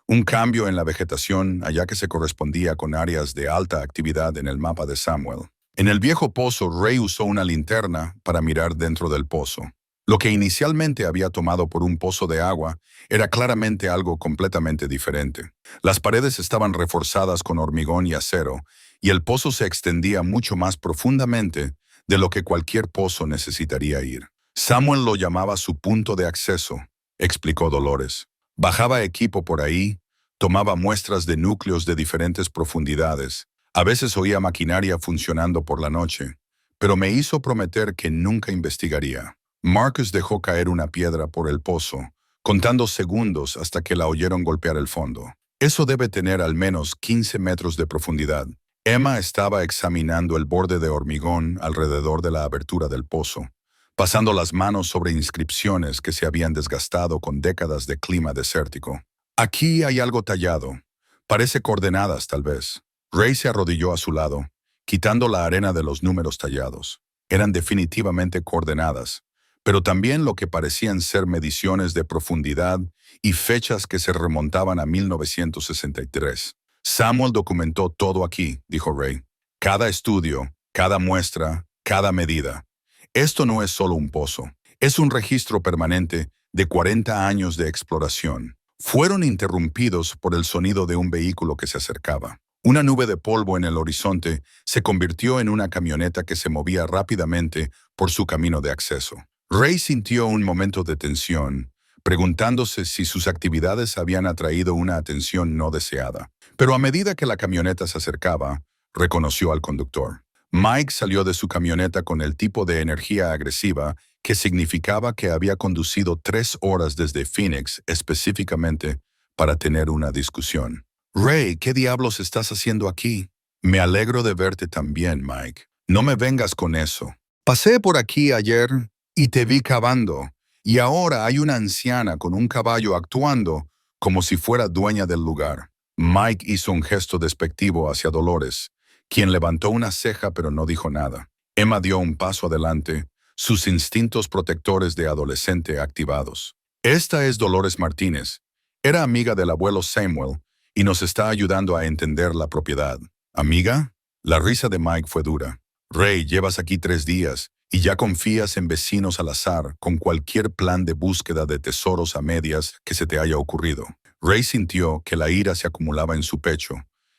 un cambio en la vegetación allá que se correspondía con áreas de alta actividad en el mapa de Samuel. En el viejo pozo, Ray usó una linterna para mirar dentro del pozo. Lo que inicialmente había tomado por un pozo de agua era claramente algo completamente diferente. Las paredes estaban reforzadas con hormigón y acero, y el pozo se extendía mucho más profundamente de lo que cualquier pozo necesitaría ir. Samuel lo llamaba su punto de acceso, explicó Dolores. Bajaba equipo por ahí, tomaba muestras de núcleos de diferentes profundidades. A veces oía maquinaria funcionando por la noche, pero me hizo prometer que nunca investigaría. Marcus dejó caer una piedra por el pozo, contando segundos hasta que la oyeron golpear el fondo. Eso debe tener al menos 15 metros de profundidad. Emma estaba examinando el borde de hormigón alrededor de la abertura del pozo, pasando las manos sobre inscripciones que se habían desgastado con décadas de clima desértico. Aquí hay algo tallado. Parece coordenadas, tal vez. Ray se arrodilló a su lado, quitando la arena de los números tallados. Eran definitivamente coordenadas, pero también lo que parecían ser mediciones de profundidad y fechas que se remontaban a 1963. Samuel documentó todo aquí, dijo Ray. Cada estudio, cada muestra, cada medida. Esto no es solo un pozo, es un registro permanente de 40 años de exploración. Fueron interrumpidos por el sonido de un vehículo que se acercaba. Una nube de polvo en el horizonte se convirtió en una camioneta que se movía rápidamente por su camino de acceso. Ray sintió un momento de tensión, preguntándose si sus actividades habían atraído una atención no deseada. Pero a medida que la camioneta se acercaba, reconoció al conductor. Mike salió de su camioneta con el tipo de energía agresiva que significaba que había conducido 3 horas desde Phoenix específicamente para tener una discusión. Ray, ¿qué diablos estás haciendo aquí? Me alegro de verte también, Mike. No me vengas con eso. Pasé por aquí ayer y te vi cavando, y ahora hay una anciana con un caballo actuando como si fuera dueña del lugar. Mike hizo un gesto despectivo hacia Dolores, quien levantó una ceja pero no dijo nada. Emma dio un paso adelante, sus instintos protectores de adolescente activados. Esta es Dolores Martínez. Era amiga del abuelo Samuel y nos está ayudando a entender la propiedad. ¿Amiga? La risa de Mike fue dura. Ray, llevas aquí 3 días y ya confías en vecinos al azar con cualquier plan de búsqueda de tesoros a medias que se te haya ocurrido. Ray sintió que la ira se acumulaba en su pecho,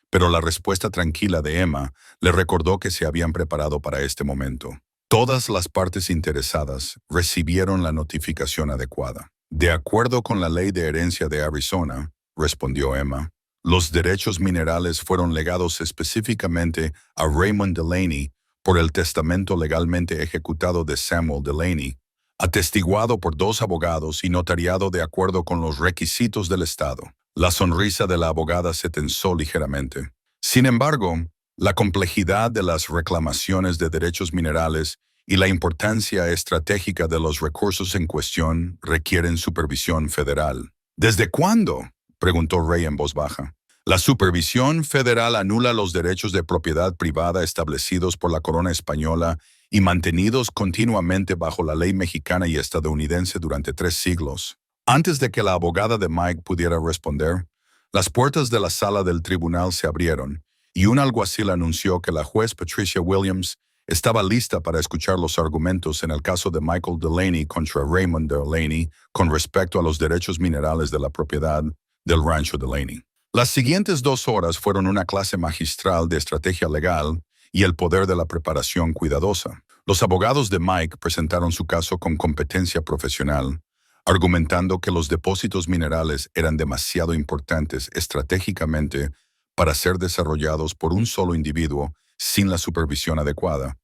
pero la respuesta tranquila de Emma le recordó que se habían preparado para este momento. Todas las partes interesadas recibieron la notificación adecuada. De acuerdo con la ley de herencia de Arizona, respondió Emma, los derechos minerales fueron legados específicamente a Raymond Delaney por el testamento legalmente ejecutado de Samuel Delaney, atestiguado por 2 abogados y notariado de acuerdo con los requisitos del Estado. La sonrisa de la abogada se tensó ligeramente. Sin embargo, la complejidad de las reclamaciones de derechos minerales y la importancia estratégica de los recursos en cuestión requieren supervisión federal. ¿Desde cuándo?, preguntó Ray en voz baja. La supervisión federal anula los derechos de propiedad privada establecidos por la corona española y mantenidos continuamente bajo la ley mexicana y estadounidense durante 3 siglos. Antes de que la abogada de Mike pudiera responder, las puertas de la sala del tribunal se abrieron y un alguacil anunció que la juez Patricia Williams estaba lista para escuchar los argumentos en el caso de Michael Delaney contra Raymond Delaney con respecto a los derechos minerales de la propiedad del rancho Delaney. Las siguientes 2 horas fueron una clase magistral de estrategia legal y el poder de la preparación cuidadosa. Los abogados de Mike presentaron su caso con competencia profesional, argumentando que los depósitos minerales eran demasiado importantes estratégicamente para ser desarrollados por un solo individuo sin la supervisión adecuada,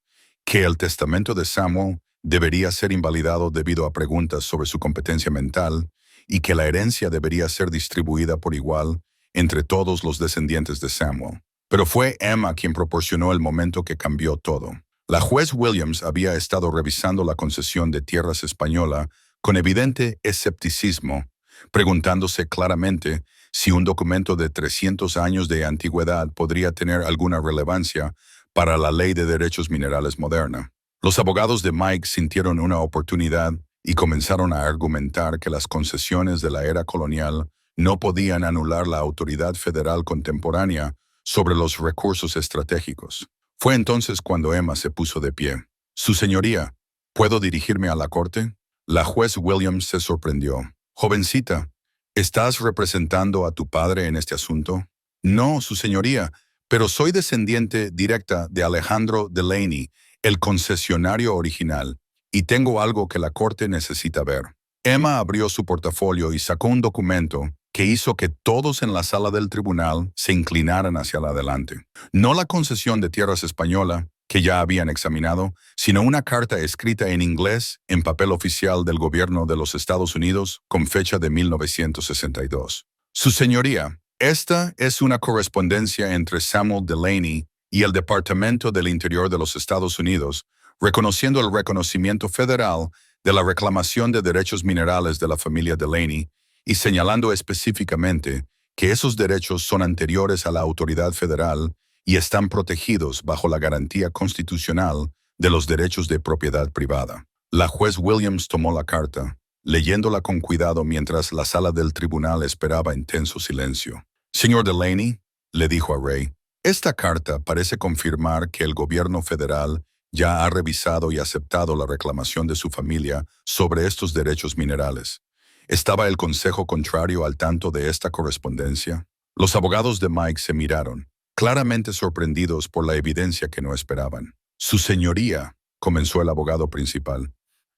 que el testamento de Samuel debería ser invalidado debido a preguntas sobre su competencia mental y que la herencia debería ser distribuida por igual entre todos los descendientes de Samuel. Pero fue Emma quien proporcionó el momento que cambió todo. La juez Williams había estado revisando la concesión de tierras española con evidente escepticismo, preguntándose claramente si un documento de 300 años de antigüedad podría tener alguna relevancia para la ley de derechos minerales moderna. Los abogados de Mike sintieron una oportunidad y comenzaron a argumentar que las concesiones de la era colonial no podían anular la autoridad federal contemporánea sobre los recursos estratégicos. Fue entonces cuando Emma se puso de pie. «Su señoría, ¿puedo dirigirme a la corte?» La juez Williams se sorprendió. «Jovencita, ¿estás representando a tu padre en este asunto?» «No, su señoría, pero soy descendiente directa de Alejandro Delaney, el concesionario original, y tengo algo que la corte necesita ver». Emma abrió su portafolio y sacó un documento que hizo que todos en la sala del tribunal se inclinaran hacia adelante. No la concesión de tierras española, que ya habían examinado, sino una carta escrita en inglés en papel oficial del gobierno de los Estados Unidos con fecha de 1962. «Su señoría, esta es una correspondencia entre Samuel Delaney y el Departamento del Interior de los Estados Unidos, reconociendo el reconocimiento federal de la reclamación de derechos minerales de la familia Delaney y señalando específicamente que esos derechos son anteriores a la autoridad federal y están protegidos bajo la garantía constitucional de los derechos de propiedad privada». La juez Williams tomó la carta, leyéndola con cuidado mientras la sala del tribunal esperaba en tenso silencio. «Señor Delaney», le dijo a Ray, «esta carta parece confirmar que el gobierno federal ya ha revisado y aceptado la reclamación de su familia sobre estos derechos minerales. ¿Estaba el consejo contrario al tanto de esta correspondencia? Los abogados de Mike se miraron, claramente sorprendidos por la evidencia que no esperaban. Su señoría, comenzó el abogado principal,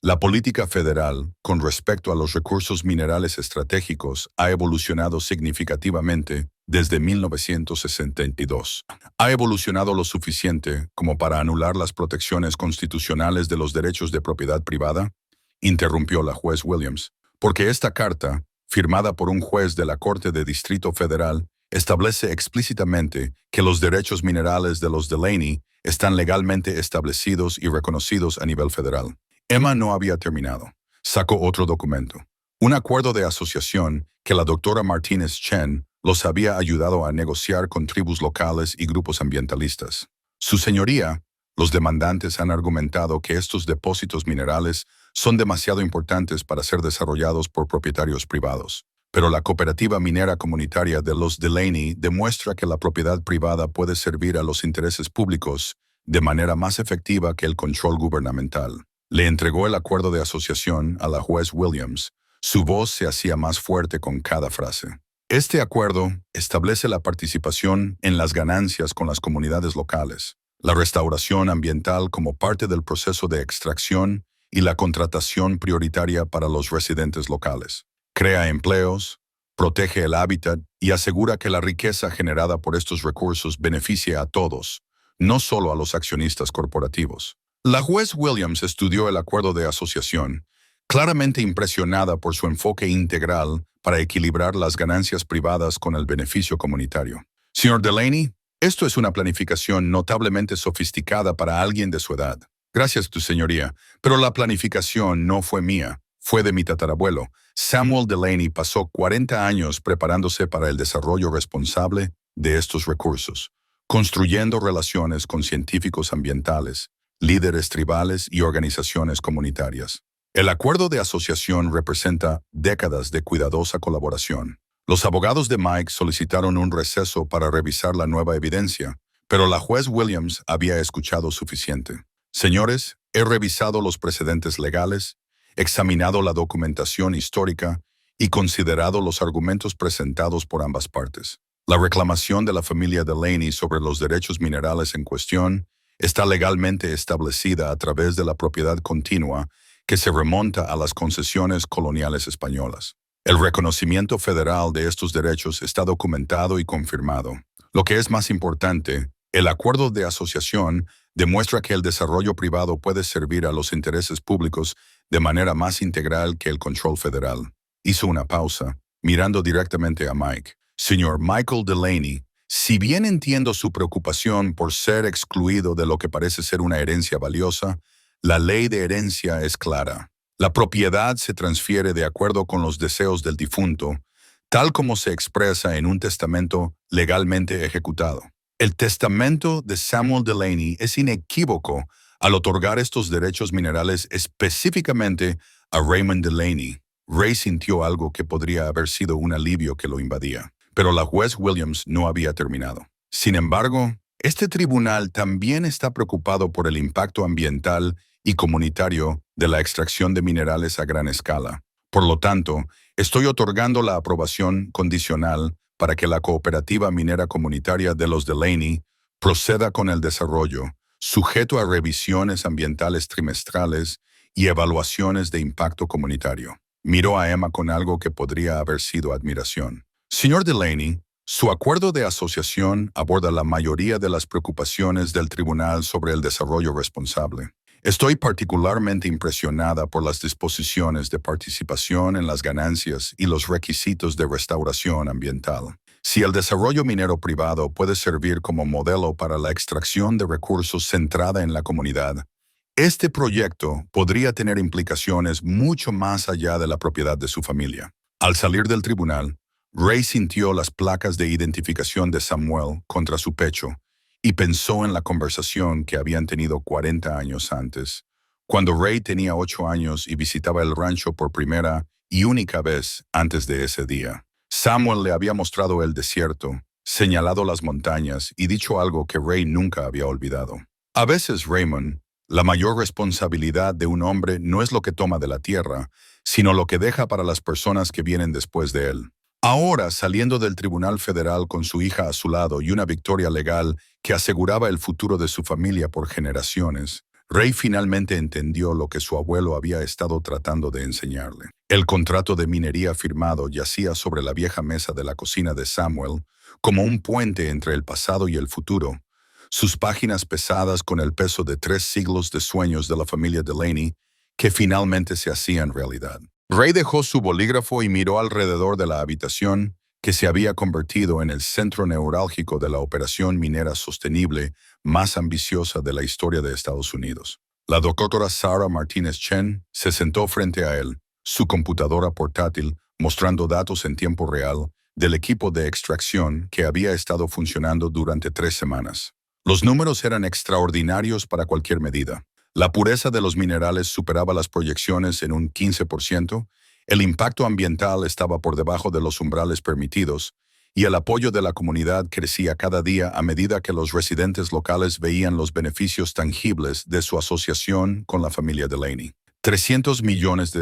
la política federal con respecto a los recursos minerales estratégicos ha evolucionado significativamente desde 1962. Ha evolucionado lo suficiente como para anular las protecciones constitucionales de los derechos de propiedad privada, interrumpió la juez Williams, porque esta carta, firmada por un juez de la Corte de Distrito Federal, establece explícitamente que los derechos minerales de los Delaney están legalmente establecidos y reconocidos a nivel federal. Emma no había terminado. Sacó otro documento. Un acuerdo de asociación que la doctora Martínez Chen los había ayudado a negociar con tribus locales y grupos ambientalistas. Su señoría, los demandantes han argumentado que estos depósitos minerales son demasiado importantes para ser desarrollados por propietarios privados. Pero la cooperativa minera comunitaria de los Delaney demuestra que la propiedad privada puede servir a los intereses públicos de manera más efectiva que el control gubernamental. Le entregó el acuerdo de asociación a la juez Williams. Su voz se hacía más fuerte con cada frase. Este acuerdo establece la participación en las ganancias con las comunidades locales, la restauración ambiental como parte del proceso de extracción y la contratación prioritaria para los residentes locales. Crea empleos, protege el hábitat y asegura que la riqueza generada por estos recursos beneficie a todos, no solo a los accionistas corporativos. La juez Williams estudió el acuerdo de asociación, claramente impresionada por su enfoque integral para equilibrar las ganancias privadas con el beneficio comunitario. Señor Delaney, esto es una planificación notablemente sofisticada para alguien de su edad. Gracias, tu señoría, pero la planificación no fue mía, fue de mi tatarabuelo. Samuel Delaney pasó 40 años preparándose para el desarrollo responsable de estos recursos, construyendo relaciones con científicos ambientales, líderes tribales y organizaciones comunitarias. El acuerdo de asociación representa décadas de cuidadosa colaboración. Los abogados de Mike solicitaron un receso para revisar la nueva evidencia, pero la juez Williams había escuchado suficiente. Señores, he revisado los precedentes legales, examinado la documentación histórica y considerado los argumentos presentados por ambas partes. La reclamación de la familia Delaney sobre los derechos minerales en cuestión está legalmente establecida a través de la propiedad continua que se remonta a las concesiones coloniales españolas. El reconocimiento federal de estos derechos está documentado y confirmado. Lo que es más importante, el acuerdo de asociación demuestra que el desarrollo privado puede servir a los intereses públicos de manera más integral que el control federal. Hizo una pausa, mirando directamente a Mike. Señor Michael Delaney, si bien entiendo su preocupación por ser excluido de lo que parece ser una herencia valiosa, la ley de herencia es clara. La propiedad se transfiere de acuerdo con los deseos del difunto, tal como se expresa en un testamento legalmente ejecutado. El testamento de Samuel Delaney es inequívoco al otorgar estos derechos minerales específicamente a Raymond Delaney. Ray sintió algo que podría haber sido un alivio que lo invadía. Pero la juez Williams no había terminado. Sin embargo, este tribunal también está preocupado por el impacto ambiental y comunitario de la extracción de minerales a gran escala. Por lo tanto, estoy otorgando la aprobación condicional para que la cooperativa minera comunitaria de los Delaney proceda con el desarrollo, sujeto a revisiones ambientales trimestrales y evaluaciones de impacto comunitario. Miró a Emma con algo que podría haber sido admiración. Señor Delaney, su acuerdo de asociación aborda la mayoría de las preocupaciones del tribunal sobre el desarrollo responsable. Estoy particularmente impresionada por las disposiciones de participación en las ganancias y los requisitos de restauración ambiental. Si el desarrollo minero privado puede servir como modelo para la extracción de recursos centrada en la comunidad, este proyecto podría tener implicaciones mucho más allá de la propiedad de su familia. Al salir del tribunal, Ray sintió las placas de identificación de Samuel contra su pecho y pensó en la conversación que habían tenido 40 años antes, cuando Ray tenía 8 años y visitaba el rancho por primera y única vez antes de ese día. Samuel le había mostrado el desierto, señalado las montañas y dicho algo que Ray nunca había olvidado. A veces, Raymond, La mayor responsabilidad de un hombre no es lo que toma de la tierra, sino lo que deja para las personas que vienen después de él. Ahora, saliendo del Tribunal Federal con su hija a su lado y una victoria legal que aseguraba el futuro de su familia por generaciones, Ray finalmente entendió lo que su abuelo había estado tratando de enseñarle. El contrato de minería firmado yacía sobre la vieja mesa de la cocina de Samuel, como un puente entre el pasado y el futuro, sus páginas pesadas con el peso de 3 siglos de sueños de la familia Delaney que finalmente se hacían realidad. Ray dejó su bolígrafo y miró alrededor de la habitación que se había convertido en el centro neurálgico de la operación minera sostenible más ambiciosa de la historia de Estados Unidos. La doctora Sarah Martínez Chen se sentó frente a él, su computadora portátil mostrando datos en tiempo real del equipo de extracción que había estado funcionando durante 3 semanas. Los números eran extraordinarios para cualquier medida. La pureza de los minerales superaba las proyecciones en un 15%, el impacto ambiental estaba por debajo de los umbrales permitidos, y el apoyo de la comunidad crecía cada día a medida que los residentes locales veían los beneficios tangibles de su asociación con la familia Delaney. $300 millones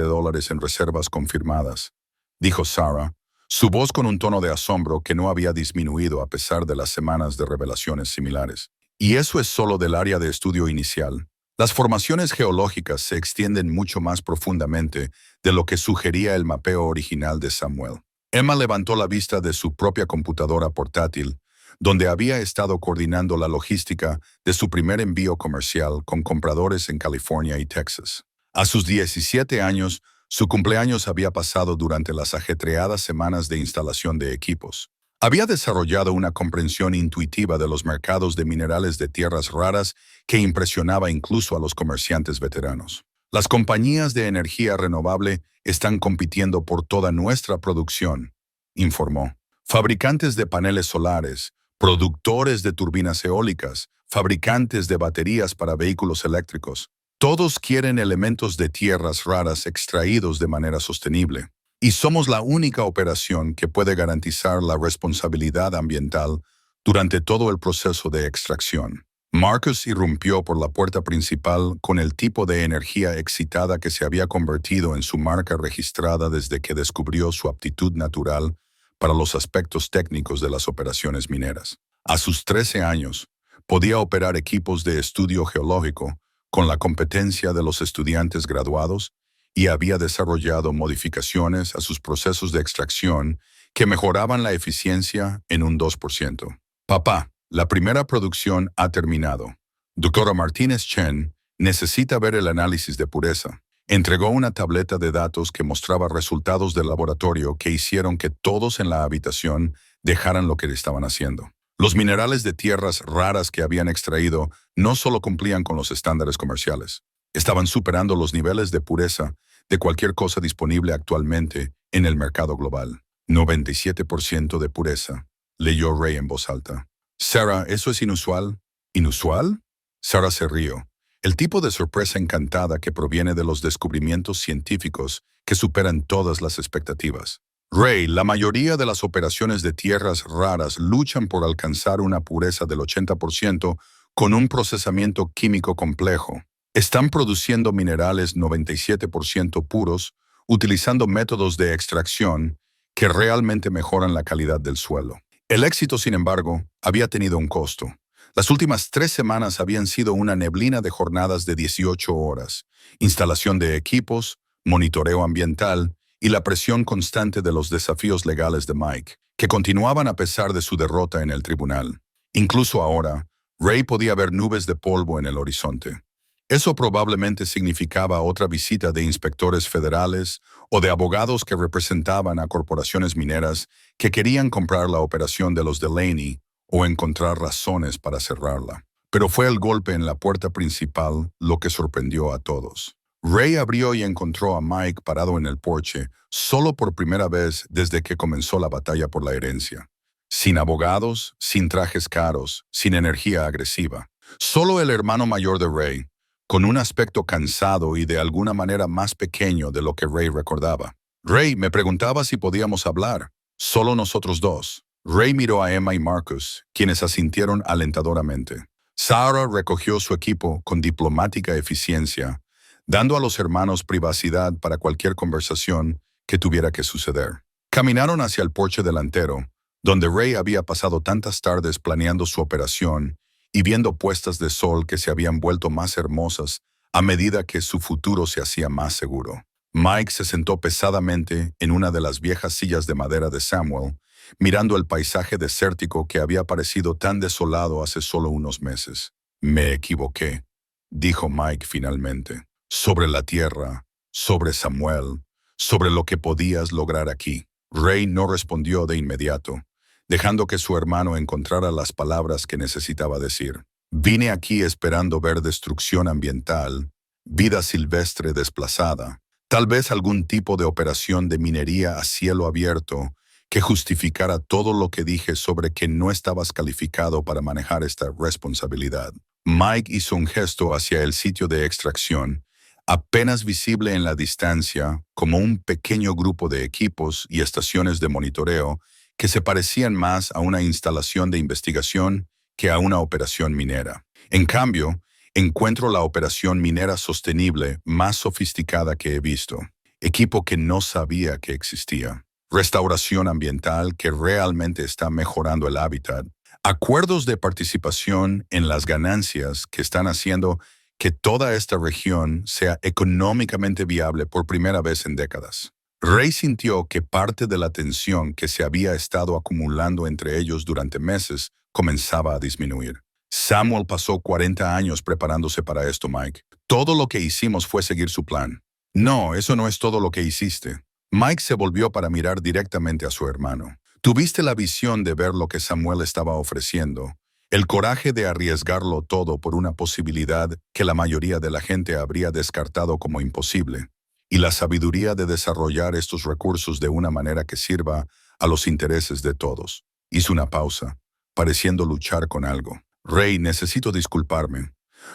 en reservas confirmadas, dijo Sarah, su voz con un tono de asombro que no había disminuido a pesar de las semanas de revelaciones similares. Y eso es solo del área de estudio inicial. Las formaciones geológicas se extienden mucho más profundamente de lo que sugería el mapeo original de Samuel. Emma levantó la vista de su propia computadora portátil, donde había estado coordinando la logística de su primer envío comercial con compradores en California y Texas. A sus 17 años, su cumpleaños había pasado durante las ajetreadas semanas de instalación de equipos. Había desarrollado una comprensión intuitiva de los mercados de minerales de tierras raras que impresionaba incluso a los comerciantes veteranos. Las compañías de energía renovable están compitiendo por toda nuestra producción, informó. Fabricantes de paneles solares, productores de turbinas eólicas, fabricantes de baterías para vehículos eléctricos. Todos quieren elementos de tierras raras extraídos de manera sostenible. Y somos la única operación que puede garantizar la responsabilidad ambiental durante todo el proceso de extracción. Marcus irrumpió por la puerta principal con el tipo de energía excitada que se había convertido en su marca registrada desde que descubrió su aptitud natural para los aspectos técnicos de las operaciones mineras. A sus 13 años, podía operar equipos de estudio geológico con la competencia de los estudiantes graduados y había desarrollado modificaciones a sus procesos de extracción que mejoraban la eficiencia en un 2%. Papá, la primera producción ha terminado. Doctora Martínez Chen necesita ver el análisis de pureza. Entregó una tableta de datos que mostraba resultados del laboratorio que hicieron que todos en la habitación dejaran lo que estaban haciendo. Los minerales de tierras raras que habían extraído no solo cumplían con los estándares comerciales, estaban superando los niveles de pureza de cualquier cosa disponible actualmente en el mercado global. 97% de pureza, leyó Ray en voz alta. Sarah, ¿eso es inusual? ¿Inusual? Sarah se rió. El tipo de sorpresa encantada que proviene de los descubrimientos científicos que superan todas las expectativas. Ray, la mayoría de las operaciones de tierras raras luchan por alcanzar una pureza del 80% con un procesamiento químico complejo. Están produciendo minerales 97% puros, utilizando métodos de extracción que realmente mejoran la calidad del suelo. El éxito, sin embargo, había tenido un costo. Las últimas 3 semanas habían sido una neblina de jornadas de 18 horas, instalación de equipos, monitoreo ambiental y la presión constante de los desafíos legales de Mike, que continuaban a pesar de su derrota en el tribunal. Incluso ahora, Ray podía ver nubes de polvo en el horizonte. Eso probablemente significaba otra visita de inspectores federales o de abogados que representaban a corporaciones mineras que querían comprar la operación de los Delaney o encontrar razones para cerrarla. Pero fue el golpe en la puerta principal lo que sorprendió a todos. Ray abrió y encontró a Mike parado en el porche, solo por primera vez desde que comenzó la batalla por la herencia. Sin abogados, sin trajes caros, sin energía agresiva. Solo el hermano mayor de Ray, con un aspecto cansado y de alguna manera más pequeño de lo que Ray recordaba. Ray, me preguntaba si podíamos hablar. Solo nosotros dos. Ray miró a Emma y Marcus, quienes asintieron alentadoramente. Sarah recogió su equipo con diplomática eficiencia, dando a los hermanos privacidad para cualquier conversación que tuviera que suceder. Caminaron hacia el porche delantero, donde Ray había pasado tantas tardes planeando su operación y viendo puestas de sol que se habían vuelto más hermosas a medida que su futuro se hacía más seguro. Mike se sentó pesadamente en una de las viejas sillas de madera de Samuel, mirando el paisaje desértico que había parecido tan desolado hace solo unos meses. Me equivoqué, dijo Mike finalmente, sobre la tierra, sobre Samuel, sobre lo que podías lograr aquí. Ray no respondió de inmediato, dejando que su hermano encontrara las palabras que necesitaba decir. Vine aquí esperando ver destrucción ambiental, vida silvestre desplazada, tal vez algún tipo de operación de minería a cielo abierto que justificara todo lo que dije sobre que no estabas calificado para manejar esta responsabilidad. Mike hizo un gesto hacia el sitio de extracción, apenas visible en la distancia, como un pequeño grupo de equipos y estaciones de monitoreo que se parecían más a una instalación de investigación que a una operación minera. En cambio, encuentro la operación minera sostenible más sofisticada que he visto. Equipo que no sabía que existía. Restauración ambiental que realmente está mejorando el hábitat. Acuerdos de participación en las ganancias que están haciendo que toda esta región sea económicamente viable por primera vez en décadas. Ray sintió que parte de la tensión que se había estado acumulando entre ellos durante meses comenzaba a disminuir. Samuel pasó 40 años preparándose para esto, Mike. Todo lo que hicimos fue seguir su plan. No, eso no es todo lo que hiciste. Mike se volvió para mirar directamente a su hermano. Tuviste la visión de ver lo que Samuel estaba ofreciendo, el coraje de arriesgarlo todo por una posibilidad que la mayoría de la gente habría descartado como imposible, y la sabiduría de desarrollar estos recursos de una manera que sirva a los intereses de todos. Hizo una pausa, pareciendo luchar con algo. Ray, necesito disculparme,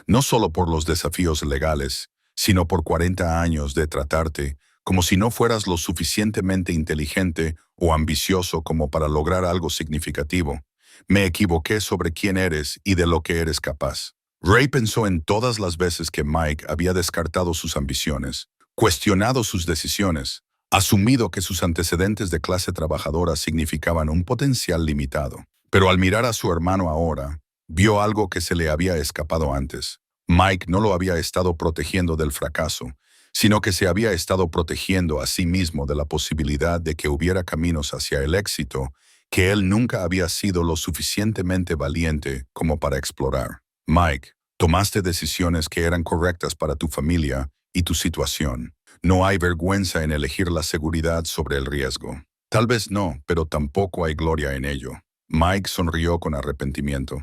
no solo por los desafíos legales, sino por 40 años de tratarte como si no fueras lo suficientemente inteligente o ambicioso como para lograr algo significativo. Me equivoqué sobre quién eres y de lo que eres capaz. Ray pensó en todas las veces que Mike había descartado sus ambiciones, cuestionado sus decisiones, asumido que sus antecedentes de clase trabajadora significaban un potencial limitado. Pero al mirar a su hermano ahora, vio algo que se le había escapado antes. Mike no lo había estado protegiendo del fracaso, sino que se había estado protegiendo a sí mismo de la posibilidad de que hubiera caminos hacia el éxito que él nunca había sido lo suficientemente valiente como para explorar. Mike, tomaste decisiones que eran correctas para tu familia y tu situación. No hay vergüenza en elegir la seguridad sobre el riesgo. Tal vez no, pero tampoco hay gloria en ello. Mike sonrió con arrepentimiento.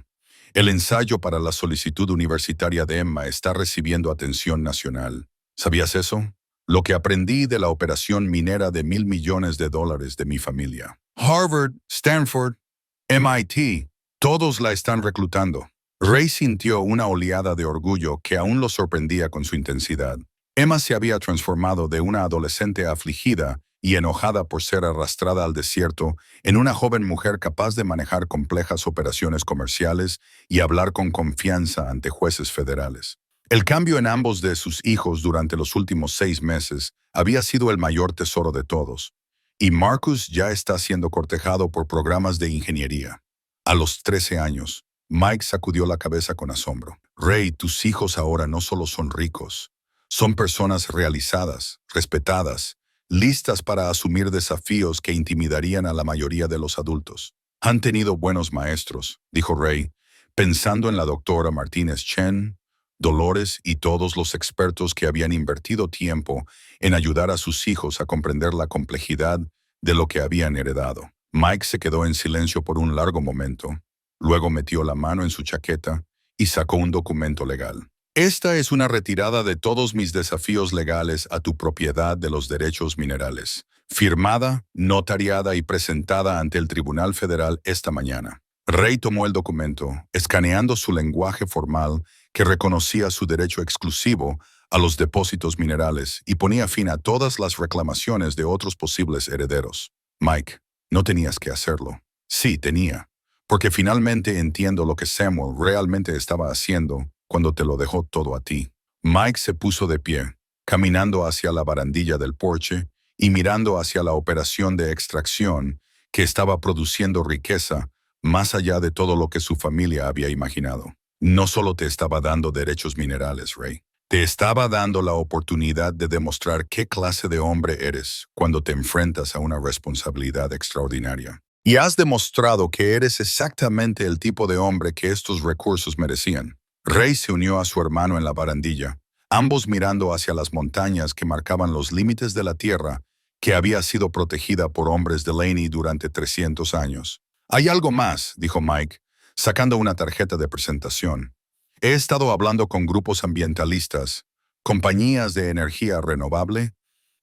El ensayo para la solicitud universitaria de Emma está recibiendo atención nacional. ¿Sabías eso? Lo que aprendí de la operación minera de $1,000 millones de mi familia. Harvard, Stanford, MIT, todos la están reclutando. Ray sintió una oleada de orgullo que aún lo sorprendía con su intensidad. Emma se había transformado de una adolescente afligida y enojada por ser arrastrada al desierto en una joven mujer capaz de manejar complejas operaciones comerciales y hablar con confianza ante jueces federales. El cambio en ambos de sus hijos durante los últimos 6 meses había sido el mayor tesoro de todos, y Marcus ya está siendo cortejado por programas de ingeniería. A los 13 años, Mike sacudió la cabeza con asombro. Ray, tus hijos ahora no solo son ricos, son personas realizadas, respetadas, listas para asumir desafíos que intimidarían a la mayoría de los adultos. Han tenido buenos maestros, dijo Ray, pensando en la doctora Martínez Chen, Dolores y todos los expertos que habían invertido tiempo en ayudar a sus hijos a comprender la complejidad de lo que habían heredado. Mike se quedó en silencio por un largo momento, luego metió la mano en su chaqueta y sacó un documento legal. Esta es una retirada de todos mis desafíos legales a tu propiedad de los derechos minerales, firmada, notariada y presentada ante el Tribunal Federal esta mañana. Ray tomó el documento, escaneando su lenguaje formal que reconocía su derecho exclusivo a los depósitos minerales y ponía fin a todas las reclamaciones de otros posibles herederos. Mike, no tenías que hacerlo. Sí, tenía, porque finalmente entiendo lo que Samuel realmente estaba haciendo cuando te lo dejó todo a ti. Mike se puso de pie, caminando hacia la barandilla del porche y mirando hacia la operación de extracción que estaba produciendo riqueza más allá de todo lo que su familia había imaginado. No solo te estaba dando derechos minerales, Ray. Te estaba dando la oportunidad de demostrar qué clase de hombre eres cuando te enfrentas a una responsabilidad extraordinaria. Y has demostrado que eres exactamente el tipo de hombre que estos recursos merecían. Ray se unió a su hermano en la barandilla, ambos mirando hacia las montañas que marcaban los límites de la tierra que había sido protegida por hombres de Laney durante 300 años. Hay algo más, dijo Mike, sacando una tarjeta de presentación. He estado hablando con grupos ambientalistas, compañías de energía renovable,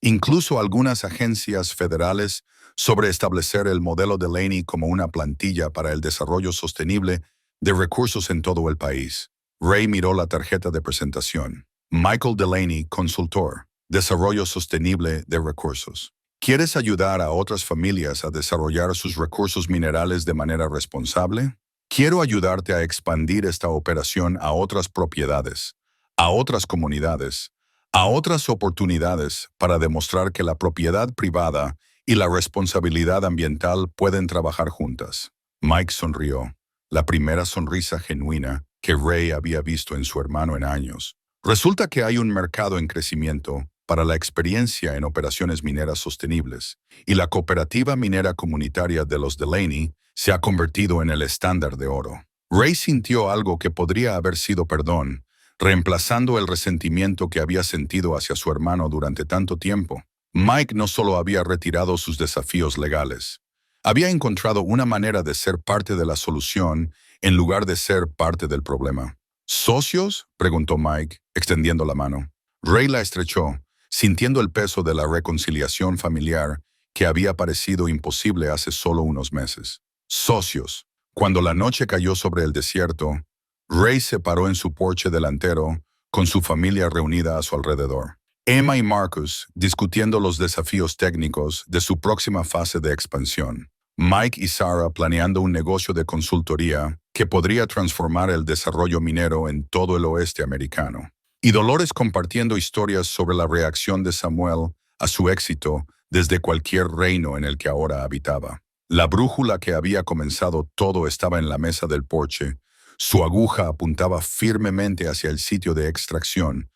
incluso algunas agencias federales sobre establecer el modelo de Laney como una plantilla para el desarrollo sostenible de recursos en todo el país. Ray miró la tarjeta de presentación. Michael Delaney, consultor, desarrollo sostenible de recursos. ¿Quieres ayudar a otras familias a desarrollar sus recursos minerales de manera responsable? Quiero ayudarte a expandir esta operación a otras propiedades, a otras comunidades, a otras oportunidades para demostrar que la propiedad privada y la responsabilidad ambiental pueden trabajar juntas. Mike sonrió, la primera sonrisa genuina que Ray había visto en su hermano en años. Resulta que hay un mercado en crecimiento para la experiencia en operaciones mineras sostenibles, y la cooperativa minera comunitaria de los Delaney se ha convertido en el estándar de oro. Ray sintió algo que podría haber sido perdón, reemplazando el resentimiento que había sentido hacia su hermano durante tanto tiempo. Mike no solo había retirado sus desafíos legales, había encontrado una manera de ser parte de la solución en lugar de ser parte del problema. ¿Socios?, preguntó Mike, extendiendo la mano. Ray la estrechó, sintiendo el peso de la reconciliación familiar que había parecido imposible hace solo unos meses. Socios. Cuando la noche cayó sobre el desierto, Ray se paró en su porche delantero, con su familia reunida a su alrededor. Emma y Marcus discutiendo los desafíos técnicos de su próxima fase de expansión. Mike y Sarah planeando un negocio de consultoría que podría transformar el desarrollo minero en todo el oeste americano. Y Dolores compartiendo historias sobre la reacción de Samuel a su éxito desde cualquier reino en el que ahora habitaba. La brújula que había comenzado todo estaba en la mesa del porche. Su aguja apuntaba firmemente hacia el sitio de extracción,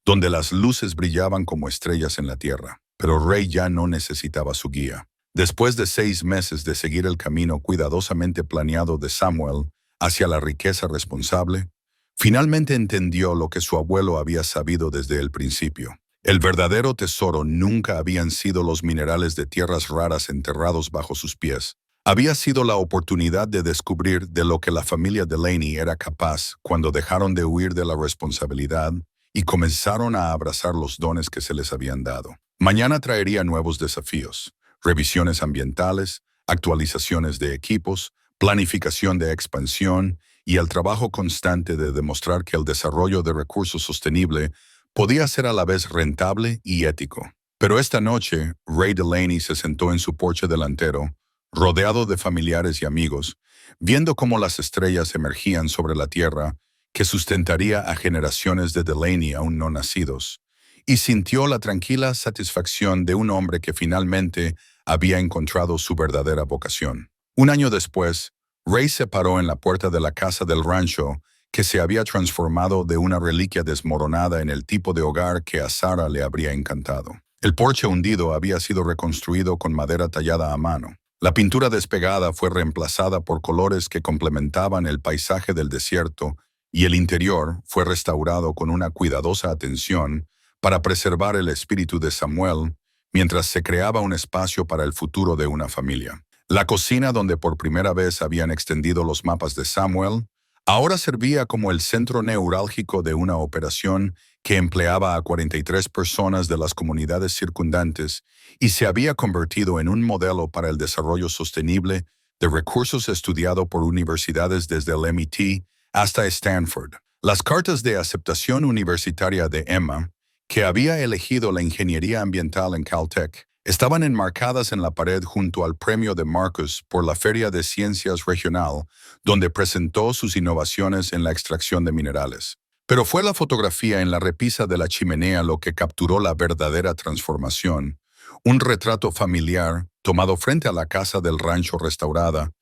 donde las luces brillaban como estrellas en la tierra. Pero Ray ya no necesitaba su guía. Después de 6 meses de seguir el camino cuidadosamente planeado de Samuel hacia la riqueza responsable, finalmente entendió lo que su abuelo había sabido desde el principio. El verdadero tesoro nunca habían sido los minerales de tierras raras enterrados bajo sus pies. Había sido la oportunidad de descubrir de lo que la familia Delaney era capaz cuando dejaron de huir de la responsabilidad y comenzaron a abrazar los dones que se les habían dado. Mañana traería nuevos desafíos, revisiones ambientales, actualizaciones de equipos, planificación de expansión y el trabajo constante de demostrar que el desarrollo de recursos sostenible podía ser a la vez rentable y ético. Pero esta noche, Ray Delaney se sentó en su porche delantero, rodeado de familiares y amigos, viendo cómo las estrellas emergían sobre la tierra que sustentaría a generaciones de Delaney aún no nacidos, y sintió la tranquila satisfacción de un hombre que finalmente había encontrado su verdadera vocación. Un año después, Ray se paró en la puerta de la casa del rancho que se había transformado de una reliquia desmoronada en el tipo de hogar que a Sarah le habría encantado. El porche hundido había sido reconstruido con madera tallada a mano. La pintura despegada fue reemplazada por colores que complementaban el paisaje del desierto y el interior fue restaurado con una cuidadosa atención para preservar el espíritu de Samuel mientras se creaba un espacio para el futuro de una familia. La cocina donde por primera vez habían extendido los mapas de Samuel ahora servía como el centro neurálgico de una operación que empleaba a 43 personas de las comunidades circundantes y se había convertido en un modelo para el desarrollo sostenible de recursos estudiado por universidades desde el MIT hasta Stanford. Las cartas de aceptación universitaria de Emma, que había elegido la ingeniería ambiental en Caltech, Estaban enmarcadas en la pared junto al premio de Marcus por la Feria de Ciencias Regional, donde presentó sus innovaciones en la extracción de minerales. Pero fue la fotografía en la repisa de la chimenea lo que capturó la verdadera transformación. Un retrato familiar, tomado frente a la casa del rancho restaurada,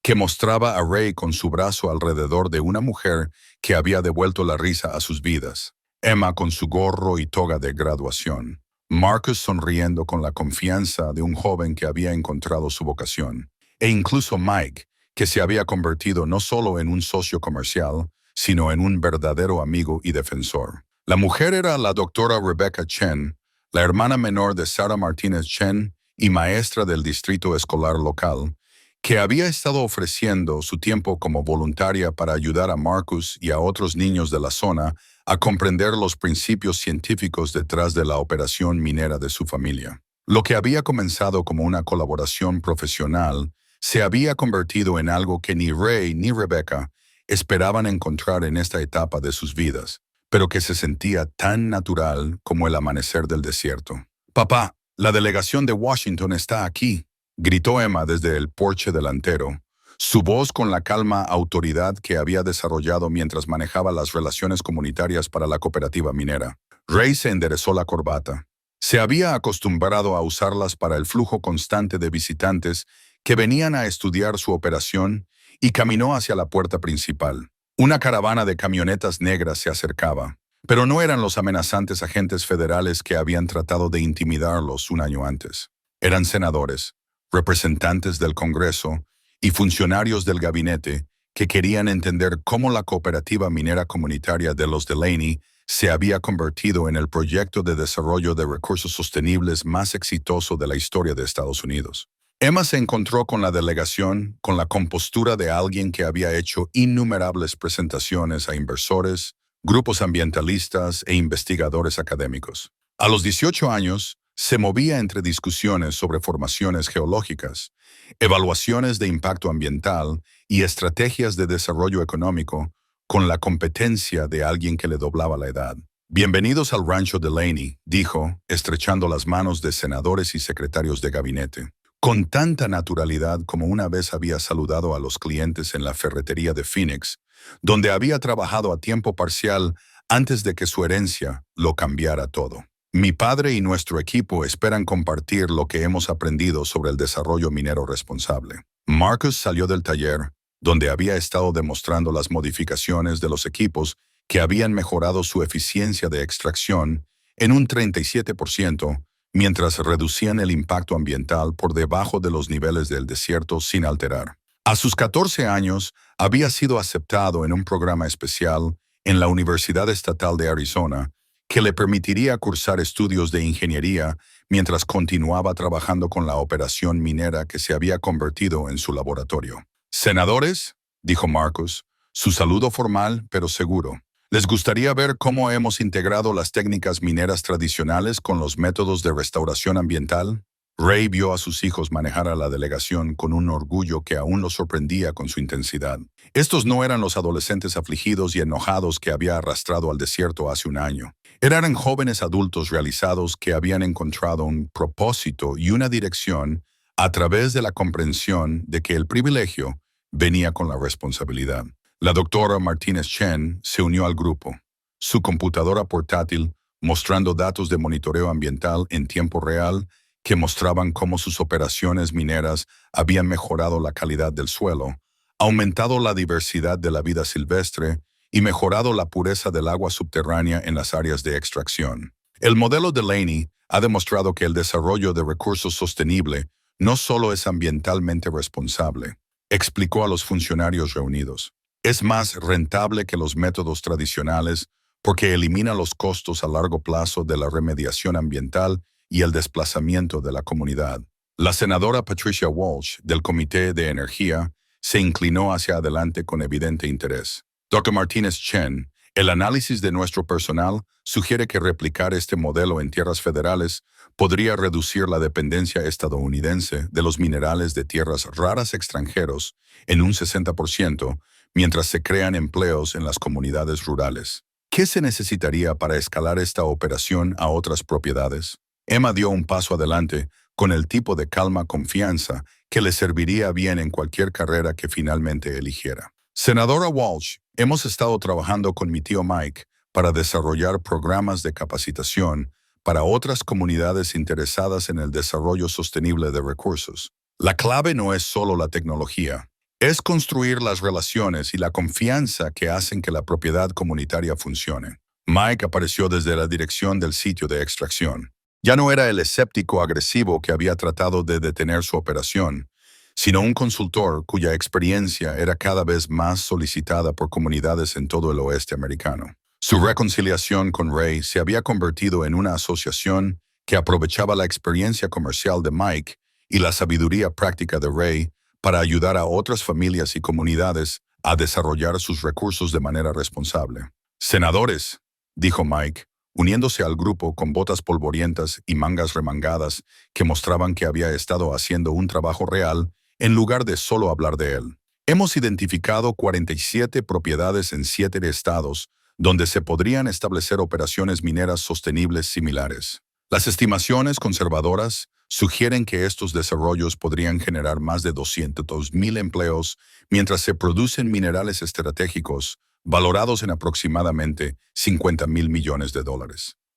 que mostraba a Ray con su brazo alrededor de una mujer que había devuelto la risa a sus vidas. Emma con su gorro y toga de graduación. Marcus sonriendo con la confianza de un joven que había encontrado su vocación. E incluso Mike, que se había convertido no solo en un socio comercial, sino en un verdadero amigo y defensor. La mujer era la doctora Rebecca Chen, la hermana menor de Sarah Martínez Chen y maestra del distrito escolar local, que había estado ofreciendo su tiempo como voluntaria para ayudar a Marcus y a otros niños de la zona a comprender los principios científicos detrás de la operación minera de su familia. Lo que había comenzado como una colaboración profesional se había convertido en algo que ni Ray ni Rebecca esperaban encontrar en esta etapa de sus vidas, pero que se sentía tan natural como el amanecer del desierto. «Papá, la delegación de Washington está aquí», gritó Emma desde el porche delantero, su voz con la calma autoridad que había desarrollado mientras manejaba las relaciones comunitarias para la cooperativa minera. Ray se enderezó la corbata. Se había acostumbrado a usarlas para el flujo constante de visitantes que venían a estudiar su operación y caminó hacia la puerta principal. Una caravana de camionetas negras se acercaba, pero no eran los amenazantes agentes federales que habían tratado de intimidarlos un año antes. Eran senadores, representantes del Congreso y funcionarios del gabinete que querían entender cómo la cooperativa minera comunitaria de los Delaney se había convertido en el proyecto de desarrollo de recursos sostenibles más exitoso de la historia de Estados Unidos. Emma se encontró con la delegación con la compostura de alguien que había hecho innumerables presentaciones a inversores, grupos ambientalistas e investigadores académicos. A los 18 años, se movía entre discusiones sobre formaciones geológicas, evaluaciones de impacto ambiental y estrategias de desarrollo económico con la competencia de alguien que le doblaba la edad. «Bienvenidos al rancho Delaney», dijo, estrechando las manos de senadores y secretarios de gabinete, con tanta naturalidad como una vez había saludado a los clientes en la ferretería de Phoenix, donde había trabajado a tiempo parcial antes de que su herencia lo cambiara todo. «Mi padre y nuestro equipo esperan compartir lo que hemos aprendido sobre el desarrollo minero responsable». Marcus salió del taller, donde había estado demostrando las modificaciones de los equipos que habían mejorado su eficiencia de extracción en un 37%, mientras reducían el impacto ambiental por debajo de los niveles del desierto sin alterar. A sus 14 años, había sido aceptado en un programa especial en la Universidad Estatal de Arizona que le permitiría cursar estudios de ingeniería mientras continuaba trabajando con la operación minera que se había convertido en su laboratorio. «Senadores», dijo Marcus, su saludo formal pero seguro, «¿les gustaría ver cómo hemos integrado las técnicas mineras tradicionales con los métodos de restauración ambiental?» Ray vio a sus hijos manejar a la delegación con un orgullo que aún lo sorprendía con su intensidad. Estos no eran los adolescentes afligidos y enojados que había arrastrado al desierto hace un año. Eran jóvenes adultos realizados que habían encontrado un propósito y una dirección a través de la comprensión de que el privilegio venía con la responsabilidad. La doctora Martínez Chen se unió al grupo, su computadora portátil mostrando datos de monitoreo ambiental en tiempo real que mostraban cómo sus operaciones mineras habían mejorado la calidad del suelo, aumentado la diversidad de la vida silvestre y mejorado la pureza del agua subterránea en las áreas de extracción. El modelo Delaney ha demostrado que el desarrollo de recursos sostenible no solo es ambientalmente responsable, explicó a los funcionarios reunidos. Es más rentable que los métodos tradicionales porque elimina los costos a largo plazo de la remediación ambiental y el desplazamiento de la comunidad. La senadora Patricia Walsh, del Comité de Energía, se inclinó hacia adelante con evidente interés. «Dr. Martínez Chen, el análisis de nuestro personal sugiere que replicar este modelo en tierras federales podría reducir la dependencia estadounidense de los minerales de tierras raras extranjeros en un 60%, mientras se crean empleos en las comunidades rurales. ¿Qué se necesitaría para escalar esta operación a otras propiedades?» Emma dio un paso adelante, con el tipo de calma confianza que le serviría bien en cualquier carrera que finalmente eligiera. Senadora Walsh, hemos estado trabajando con mi tío Mike para desarrollar programas de capacitación para otras comunidades interesadas en el desarrollo sostenible de recursos. La clave no es solo la tecnología, es construir las relaciones y la confianza que hacen que la propiedad comunitaria funcione. Mike apareció desde la dirección del sitio de extracción. Ya no era el escéptico agresivo que había tratado de detener su operación, sino un consultor cuya experiencia era cada vez más solicitada por comunidades en todo el oeste americano. Su reconciliación con Ray se había convertido en una asociación que aprovechaba la experiencia comercial de Mike y la sabiduría práctica de Ray para ayudar a otras familias y comunidades a desarrollar sus recursos de manera responsable. Senadores, dijo Mike, uniéndose al grupo con botas polvorientas y mangas remangadas que mostraban que había estado haciendo un trabajo real en lugar de solo hablar de él. Hemos identificado 47 propiedades en 7 estados donde se podrían establecer operaciones mineras sostenibles similares. Las estimaciones conservadoras sugieren que estos desarrollos podrían generar más de 200,000 empleos mientras se producen minerales estratégicos valorados en aproximadamente $50,000 millones.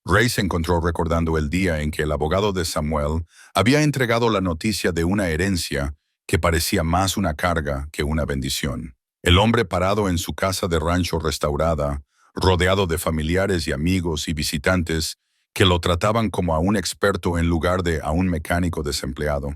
Ray se encontró recordando el día en que el abogado de Samuel había entregado la noticia de una herencia que parecía más una carga que una bendición. El hombre parado en su casa de rancho restaurada, rodeado de familiares y amigos y visitantes que lo trataban como a un experto en lugar de a un mecánico desempleado,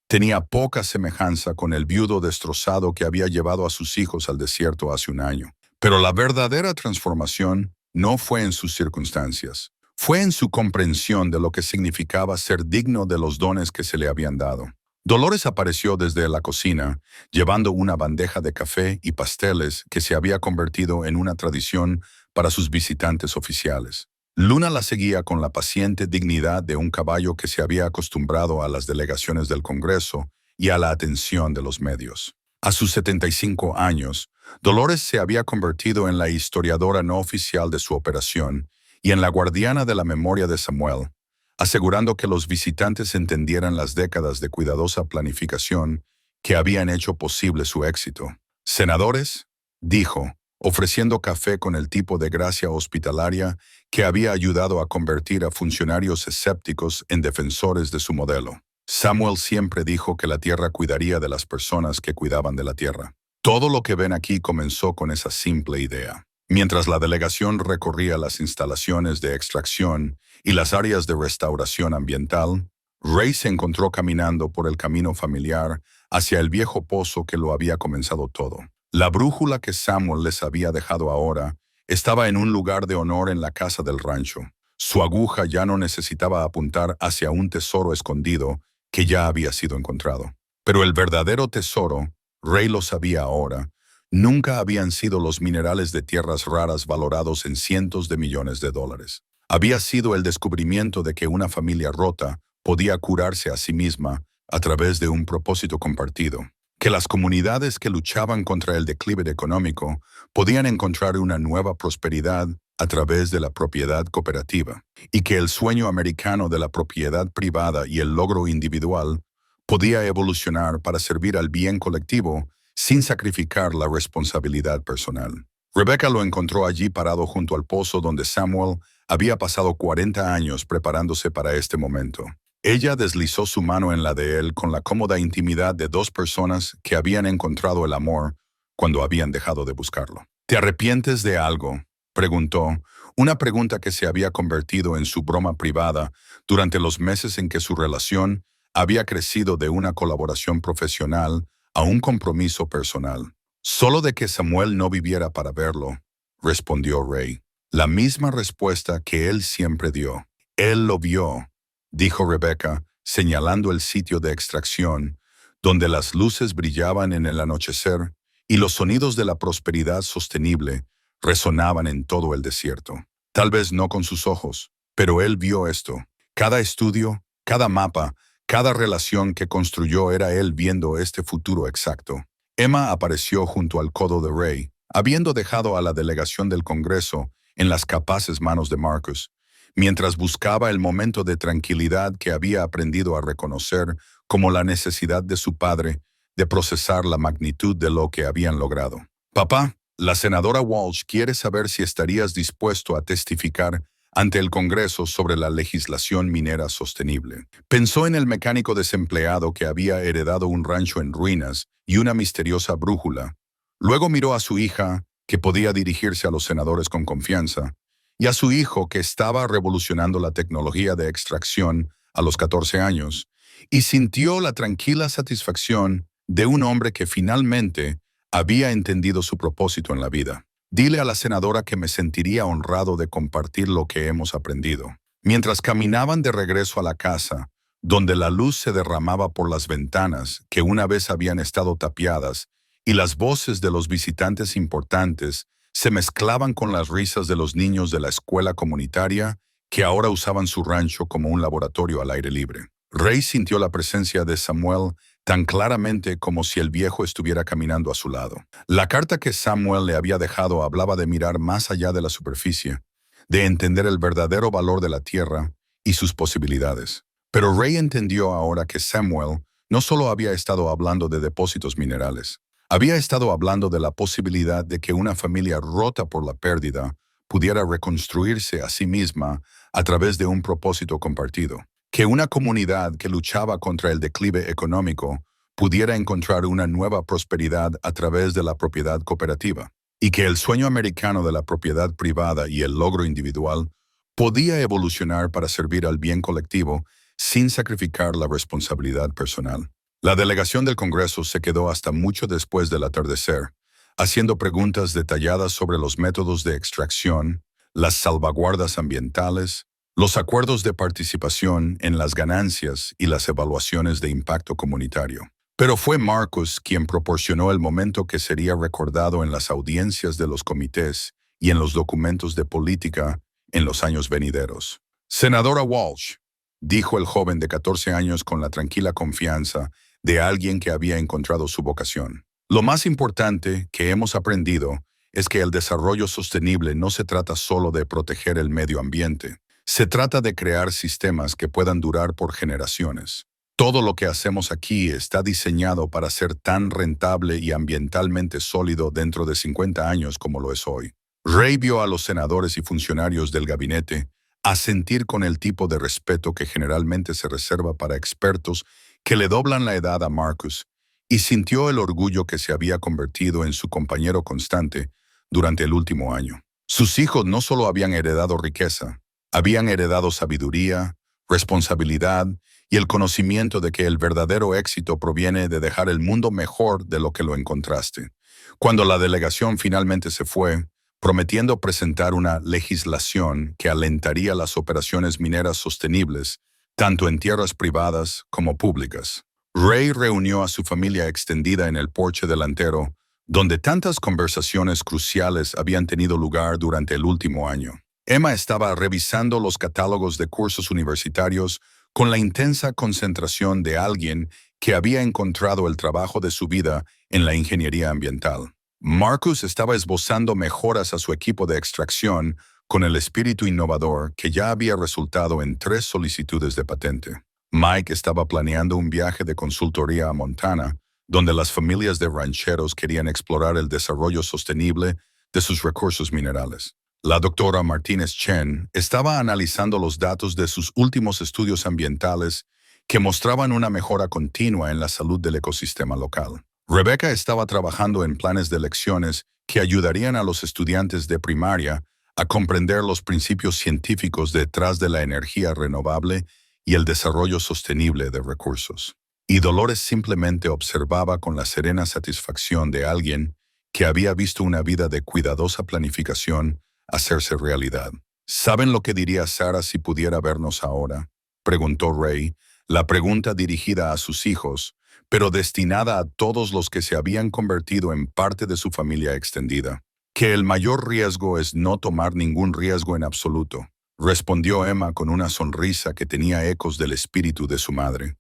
tenía poca semejanza con el viudo destrozado que había llevado a sus hijos al desierto hace un año. Pero la verdadera transformación no fue en sus circunstancias, fue en su comprensión de lo que significaba ser digno de los dones que se le habían dado. Dolores apareció desde la cocina, llevando una bandeja de café y pasteles que se había convertido en una tradición para sus visitantes oficiales. Luna la seguía con la paciente dignidad de un caballo que se había acostumbrado a las delegaciones del Congreso y a la atención de los medios. A sus 75 años, Dolores se había convertido en la historiadora no oficial de su operación y en la guardiana de la memoria de Samuel, asegurando que los visitantes entendieran las décadas de cuidadosa planificación que habían hecho posible su éxito. Senadores, dijo, ofreciendo café con el tipo de gracia hospitalaria que había ayudado a convertir a funcionarios escépticos en defensores de su modelo. Samuel siempre dijo que la tierra cuidaría de las personas que cuidaban de la tierra. Todo lo que ven aquí comenzó con esa simple idea. Mientras la delegación recorría las instalaciones de extracción y las áreas de restauración ambiental, Ray se encontró caminando por el camino familiar hacia el viejo pozo que lo había comenzado todo. La brújula que Samuel les había dejado ahora estaba en un lugar de honor en la casa del rancho. Su aguja ya no necesitaba apuntar hacia un tesoro escondido que ya había sido encontrado. Pero el verdadero tesoro, Ray lo sabía ahora, nunca habían sido los minerales de tierras raras valorados en cientos de millones de dólares. Había sido el descubrimiento de que una familia rota podía curarse a sí misma a través de un propósito compartido, que las comunidades que luchaban contra el declive económico podían encontrar una nueva prosperidad a través de la propiedad cooperativa, y que el sueño americano de la propiedad privada y el logro individual podía evolucionar para servir al bien colectivo sin sacrificar la responsabilidad personal. Rebecca lo encontró allí parado junto al pozo donde Samuel había pasado 40 años preparándose para este momento. Ella deslizó su mano en la de él con la cómoda intimidad de dos personas que habían encontrado el amor cuando habían dejado de buscarlo. ¿Te arrepientes de algo?, preguntó, una pregunta que se había convertido en su broma privada durante los meses en que su relación había crecido de una colaboración profesional a un compromiso personal. Solo de que Samuel no viviera para verlo, respondió Ray. La misma respuesta que él siempre dio. Él lo vio, dijo Rebecca, señalando el sitio de extracción, donde las luces brillaban en el anochecer y los sonidos de la prosperidad sostenible resonaban en todo el desierto. Tal vez no con sus ojos, pero él vio esto. Cada estudio, cada mapa, cada relación que construyó era él viendo este futuro exacto. Emma apareció junto al codo de Ray, habiendo dejado a la delegación del Congreso en las capaces manos de Marcus, mientras buscaba el momento de tranquilidad que había aprendido a reconocer como la necesidad de su padre de procesar la magnitud de lo que habían logrado. Papá, la senadora Walsh quiere saber si estarías dispuesto a testificar ante el Congreso sobre la legislación minera sostenible. Pensó en el mecánico desempleado que había heredado un rancho en ruinas y una misteriosa brújula. Luego miró a su hija, que podía dirigirse a los senadores con confianza, y a su hijo, que estaba revolucionando la tecnología de extracción a los 14 años, y sintió la tranquila satisfacción de un hombre que finalmente había entendido su propósito en la vida. Dile a la senadora que me sentiría honrado de compartir lo que hemos aprendido. Mientras caminaban de regreso a la casa, donde la luz se derramaba por las ventanas que una vez habían estado tapiadas, y las voces de los visitantes importantes se mezclaban con las risas de los niños de la escuela comunitaria que ahora usaban su rancho como un laboratorio al aire libre. Ray sintió la presencia de Samuel tan claramente como si el viejo estuviera caminando a su lado. La carta que Samuel le había dejado hablaba de mirar más allá de la superficie, de entender el verdadero valor de la tierra y sus posibilidades. Pero Ray entendió ahora que Samuel no solo había estado hablando de depósitos minerales, había estado hablando de la posibilidad de que una familia rota por la pérdida pudiera reconstruirse a sí misma a través de un propósito compartido. Que una comunidad que luchaba contra el declive económico pudiera encontrar una nueva prosperidad a través de la propiedad cooperativa, y que el sueño americano de la propiedad privada y el logro individual podía evolucionar para servir al bien colectivo sin sacrificar la responsabilidad personal. La delegación del Congreso se quedó hasta mucho después del atardecer, haciendo preguntas detalladas sobre los métodos de extracción, las salvaguardas ambientales, los acuerdos de participación en las ganancias y las evaluaciones de impacto comunitario. Pero fue Marcus quien proporcionó el momento que sería recordado en las audiencias de los comités y en los documentos de política en los años venideros. Senadora Walsh, dijo el joven de 14 años con la tranquila confianza de alguien que había encontrado su vocación. Lo más importante que hemos aprendido es que el desarrollo sostenible no se trata solo de proteger el medio ambiente. Se trata de crear sistemas que puedan durar por generaciones. Todo lo que hacemos aquí está diseñado para ser tan rentable y ambientalmente sólido dentro de 50 años como lo es hoy. Ray vio a los senadores y funcionarios del gabinete asentir con el tipo de respeto que generalmente se reserva para expertos que le doblan la edad a Marcus, y sintió el orgullo que se había convertido en su compañero constante durante el último año. Sus hijos no solo habían heredado riqueza, habían heredado sabiduría, responsabilidad y el conocimiento de que el verdadero éxito proviene de dejar el mundo mejor de lo que lo encontraste. Cuando la delegación finalmente se fue, prometiendo presentar una legislación que alentaría las operaciones mineras sostenibles, tanto en tierras privadas como públicas, Ray reunió a su familia extendida en el porche delantero, donde tantas conversaciones cruciales habían tenido lugar durante el último año. Emma estaba revisando los catálogos de cursos universitarios con la intensa concentración de alguien que había encontrado el trabajo de su vida en la ingeniería ambiental. Marcus estaba esbozando mejoras a su equipo de extracción con el espíritu innovador que ya había resultado en 3 solicitudes de patente. Mike estaba planeando un viaje de consultoría a Montana, donde las familias de rancheros querían explorar el desarrollo sostenible de sus recursos minerales. La doctora Martínez Chen estaba analizando los datos de sus últimos estudios ambientales que mostraban una mejora continua en la salud del ecosistema local. Rebecca estaba trabajando en planes de lecciones que ayudarían a los estudiantes de primaria a comprender los principios científicos detrás de la energía renovable y el desarrollo sostenible de recursos. Y Dolores simplemente observaba con la serena satisfacción de alguien que había visto una vida de cuidadosa planificación hacerse realidad. ¿Saben lo que diría Sara si pudiera vernos ahora?, preguntó Ray, la pregunta dirigida a sus hijos, pero destinada a todos los que se habían convertido en parte de su familia extendida. Que el mayor riesgo es no tomar ningún riesgo en absoluto, respondió Emma con una sonrisa que tenía ecos del espíritu de su madre,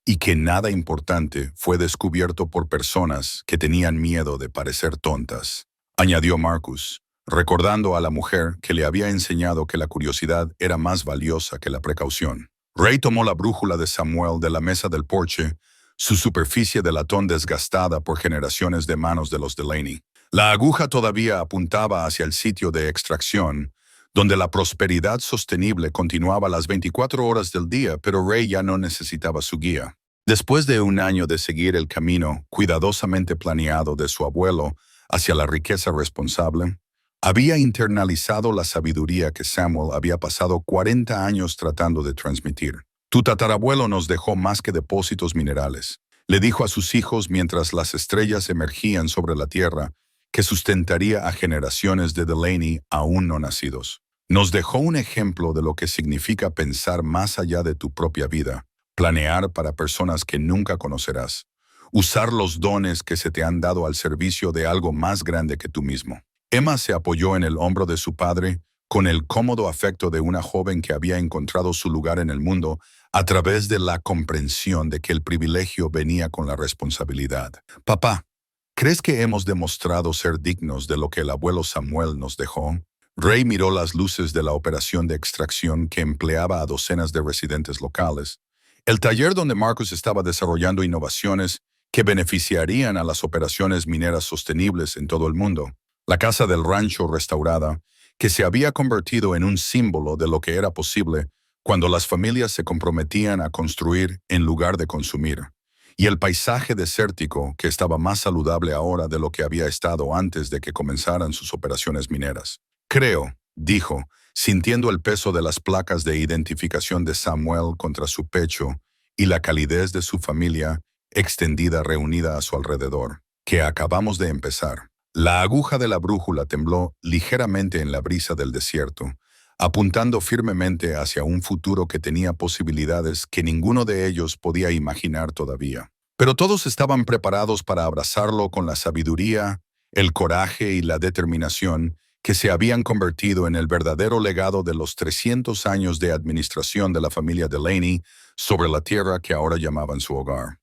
y que nada importante fue descubierto por personas que tenían miedo de parecer tontas, añadió Marcus, recordando a la mujer que le había enseñado que la curiosidad era más valiosa que la precaución. Ray tomó la brújula de Samuel de la mesa del porche, su superficie de latón desgastada por generaciones de manos de los Delaney. La aguja todavía apuntaba hacia el sitio de extracción, donde la prosperidad sostenible continuaba las 24 horas del día, pero Ray ya no necesitaba su guía. Después de un año de seguir el camino cuidadosamente planeado de su abuelo hacia la riqueza responsable, había internalizado la sabiduría que Samuel había pasado 40 años tratando de transmitir. Tu tatarabuelo nos dejó más que depósitos minerales, le dijo a sus hijos mientras las estrellas emergían sobre la tierra, que sustentaría a generaciones de Delaney aún no nacidos. Nos dejó un ejemplo de lo que significa pensar más allá de tu propia vida, planear para personas que nunca conocerás, usar los dones que se te han dado al servicio de algo más grande que tú mismo. Emma se apoyó en el hombro de su padre con el cómodo afecto de una joven que había encontrado su lugar en el mundo a través de la comprensión de que el privilegio venía con la responsabilidad. Papá, ¿crees que hemos demostrado ser dignos de lo que el abuelo Samuel nos dejó? Ray miró las luces de la operación de extracción que empleaba a docenas de residentes locales. El taller donde Marcus estaba desarrollando innovaciones que beneficiarían a las operaciones mineras sostenibles en todo el mundo. La casa del rancho restaurada, que se había convertido en un símbolo de lo que era posible cuando las familias se comprometían a construir en lugar de consumir. Y el paisaje desértico, que estaba más saludable ahora de lo que había estado antes de que comenzaran sus operaciones mineras. Creo, dijo, sintiendo el peso de las placas de identificación de Samuel contra su pecho y la calidez de su familia extendida reunida a su alrededor, que acabamos de empezar. La aguja de la brújula tembló ligeramente en la brisa del desierto, apuntando firmemente hacia un futuro que tenía posibilidades que ninguno de ellos podía imaginar todavía. Pero todos estaban preparados para abrazarlo con la sabiduría, el coraje y la determinación que se habían convertido en el verdadero legado de los 300 años de administración de la familia Delaney sobre la tierra que ahora llamaban su hogar.